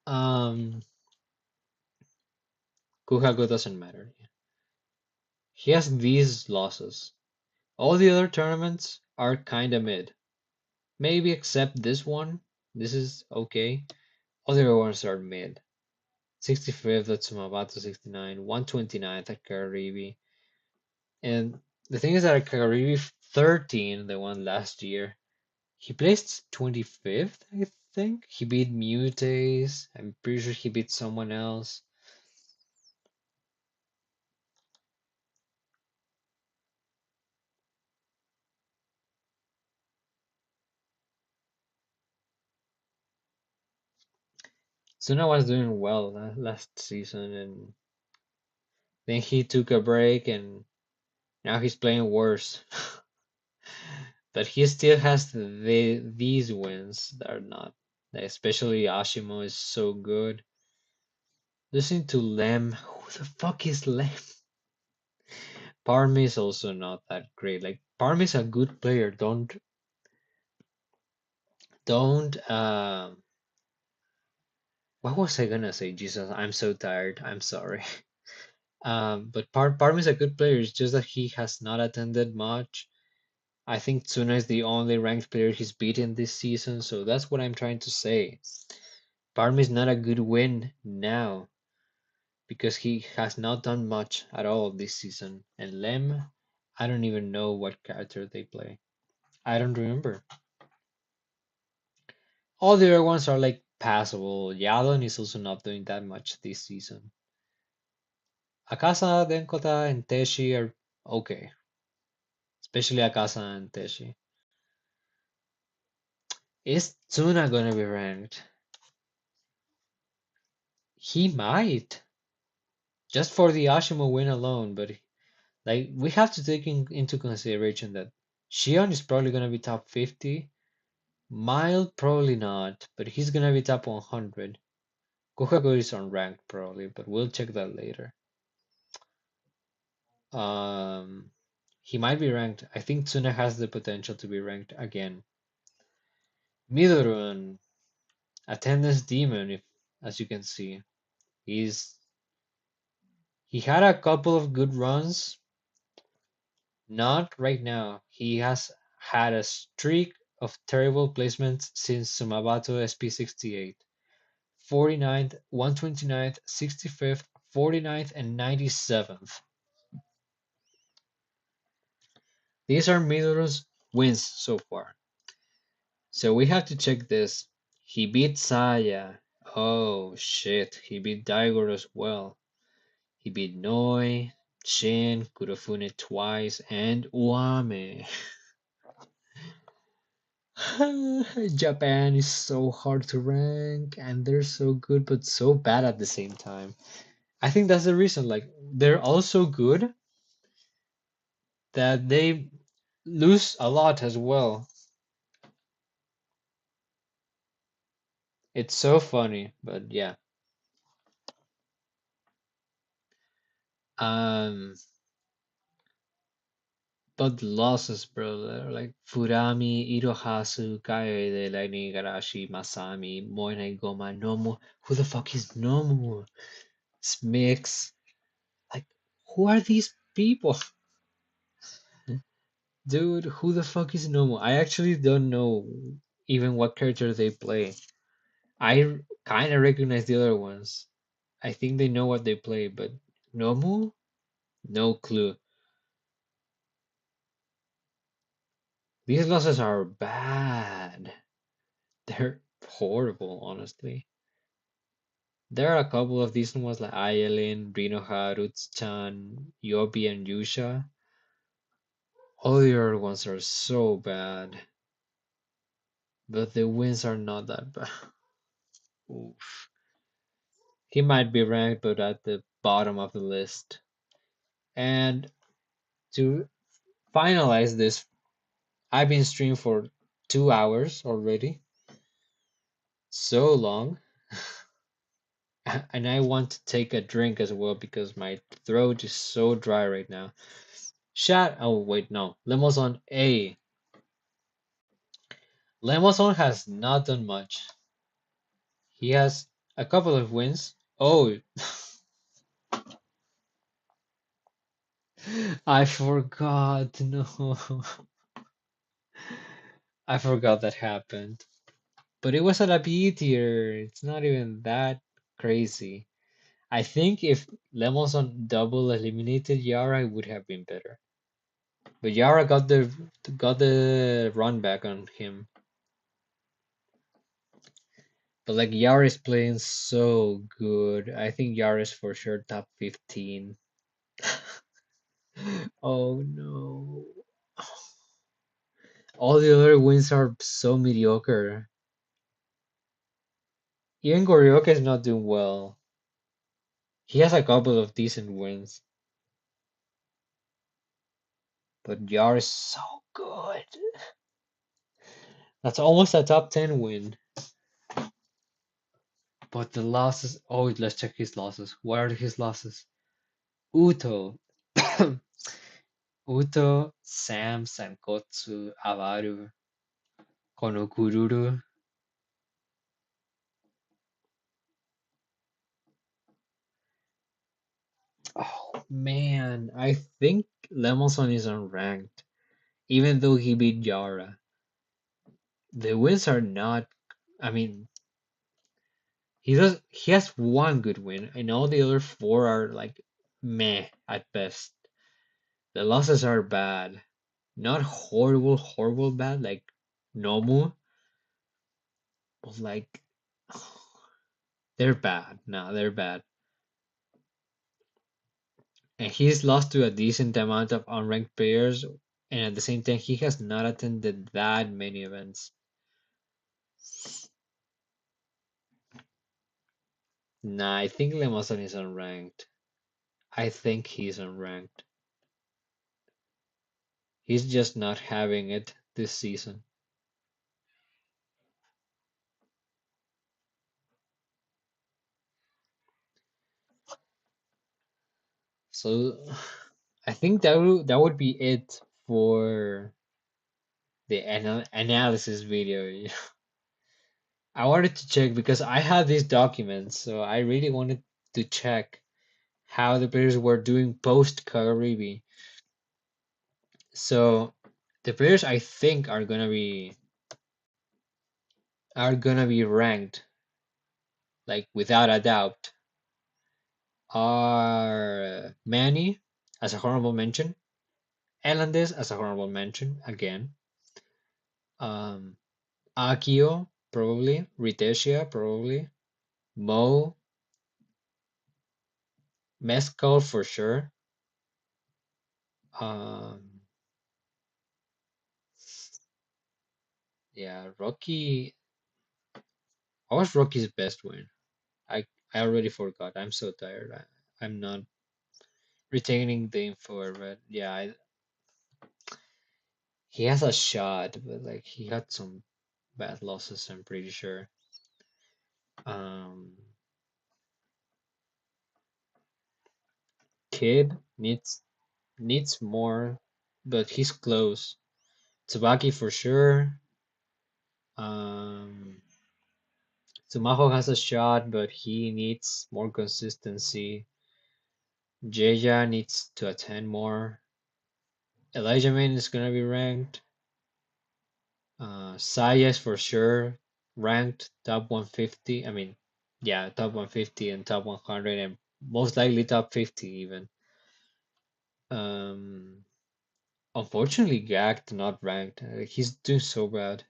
Um, Kuhago doesn't matter. He has these losses. All the other tournaments are kinda mid. Maybe except this one. This is okay. All the other ones are mid. 65th at Sumabata 69, 129th at Karibi. And the thing is that at Karibi 13, the one last year, he placed 25th, I think. He beat Mutes. I'm pretty sure he beat someone else. Suna was doing well last season, and then he took a break, and now he's playing worse. But he still has these wins that are not. Especially Ashimo is so good. Listen to Lem. Who the fuck is Lem? Parmy is also not that great. Like Parmy's a good player. Don't. What was I gonna say? Jesus, I'm so tired. I'm sorry. But Parmy's a good player. It's just that he has not attended much. I think Tsuna is the only ranked player he's beaten this season, so that's what I'm trying to say. Parmy is not a good win now because he has not done much at all this season. And Lem, I don't even know what character they play. I don't remember. All the other ones are like passable. Yadon is also not doing that much this season. Akasa, Denkota, and Teshi are okay, especially Akasa and Teshi. Is Tsuna gonna be ranked? He might, just for the Ashimo win alone, but like we have to take into consideration that Shion is probably gonna be top 50. Mild probably not, but he's gonna be top 100. Kokago is unranked probably, but we'll check that later. Um, he might be ranked. I think Tsuna has the potential to be ranked again. Midorun, attendance demon, if as you can see, he's he had a couple of good runs. Not right now. He has had a streak of terrible placements since Sumabato SP68. 49th, 129th, 65th, 49th, and 97th. These are Midor's wins so far. So we have to check this. He beat Saya. Oh shit, he beat Daigoro as well. He beat Noi, Shin, Kurofune twice, and Uame. Japan is so hard to rank, and they're so good but so bad at the same time. I think that's the reason. Like, they're also good that they lose a lot as well. It's so funny, but yeah. Um, but the losses, bro, they're like Furami, Irohasu, Kaede, Lightning Igarashi, Masami, Moina Goma, Nomu. Who the fuck is Nomu? Smix. Like, who are these people? Dude, who the fuck is Nomu? I actually don't know even what character they play. I kind of recognize the other ones. I think they know what they play, but Nomu? No clue. These losses are bad. They're horrible, honestly. There are a couple of decent ones like Ayelin, Rinoha, Rutz-chan, Yobi, and Yusha. All the other ones are so bad, but the wins are not that bad. Oof. He might be ranked, but at the bottom of the list. And to finalize this, I've been streaming for 2 hours already. So long. And I want to take a drink as well because my throat is so dry right now. Oh wait, no. Lemozon A. Lemozon has not done much. He has a couple of wins. Oh, I forgot. No, I forgot that happened. But it was at a B tier. It's not even that crazy. I think if Lemonson double eliminated Yara, it would have been better. But Yara got the run back on him. But like Yara is playing so good. I think Yara is for sure top 15. Oh no. All the other wins are so mediocre. Even Goryoka is not doing well. He has a couple of decent wins, but Yara is so good. That's almost a top 10 win. But the losses. Oh, let's check his losses. What are his losses? Uto. Uto, Sam, Sankotsu, Avaru, Konokururu. Oh man, I think Lemonson is unranked, even though he beat Yara. The wins are not. I mean, He has one good win, and all the other four are like meh at best. The losses are bad, not horrible, horrible bad like Nomu, but like they're bad. No, they're bad. And he's lost to a decent amount of unranked players, and at the same time, he has not attended that many events. Nah, I think Lemosan is unranked. I think he's unranked. He's just not having it this season. So I think that would be it for the analysis video. I wanted to check because I had these documents, so I really wanted to check how the players were doing post Kagaribi. So the players I think are gonna be ranked like without a doubt are Manny as a honorable mention, Elandes as a honorable mention again, um, Akio probably, Ritesia probably, Mo, Mescal for sure. Um, yeah, Rocky. What was Rocky's best win? I already forgot. I'm so tired. I'm not retaining the info, but yeah, he has a shot, but like he had some bad losses. I'm pretty sure. Um, Kid needs more, but he's close. Tsubaki for sure. Um, Sumaho has a shot, but he needs more consistency. Jeja needs to attend more. Elijah Main is gonna be ranked. Sayas for sure ranked top 150. I mean, yeah, top 150 and top 100, and most likely top 50 even. Um, Unfortunately, Gagged not ranked. He's doing so bad.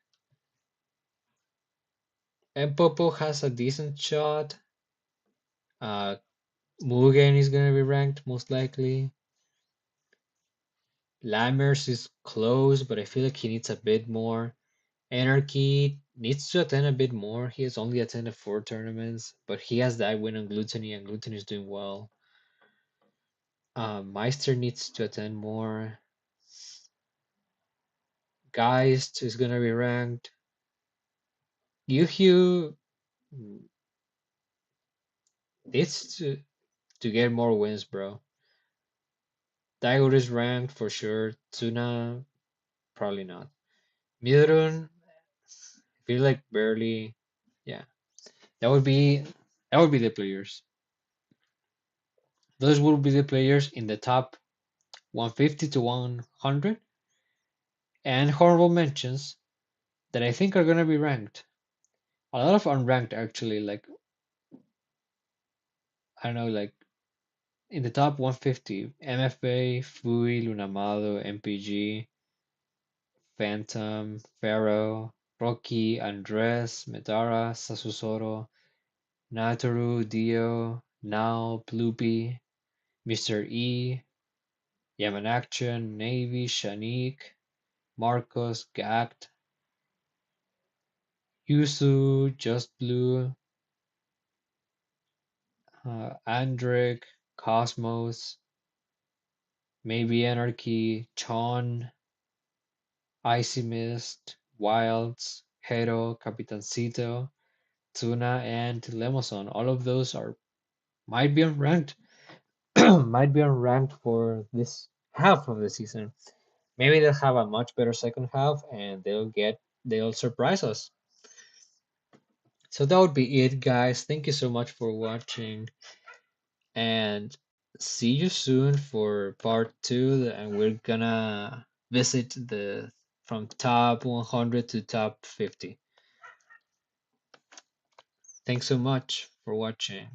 And Popo has a decent shot. Uh, Mugen is gonna be ranked most likely. Lammers is close, but I feel like he needs a bit more. Anarchy needs to attend a bit more. He has only attended 4 tournaments, but he has that win on Gluttony, and Gluttony is doing well. Meister needs to attend more. Geist is gonna be ranked. Yuhyu needs to get more wins, bro. Daigo is ranked for sure. Tsuna, probably not. Midorun, I feel like barely. Yeah, that would be that would be the players. Those would be the players in the top 150 to 100, and honorable mentions that I think are gonna be ranked. A lot of unranked actually, like I don't know, like in the top 150, MFA, Fui, Lunamado, MPG, Phantom, Pharaoh, Rocky, Andres, Medara, Sasusoro, Natoru, Dio, Now, Bloopy, Mr. E, Yamanakchan, Navy, Shanique, Marcos, Gact, Yusu, Just Blue, Andric, Cosmos, Maybe Anarchy, Chon, Icy Mist, Wilds, Hero, Capitancito, Tuna, and Lemoson. All of those are might be unranked, might be unranked for this half of the season. Maybe they'll have a much better second half and they'll surprise us. So that would be it, guys. Thank you so much for watching, and see you soon for part two. And we're gonna visit the from top 100 to top 50. Thanks so much for watching.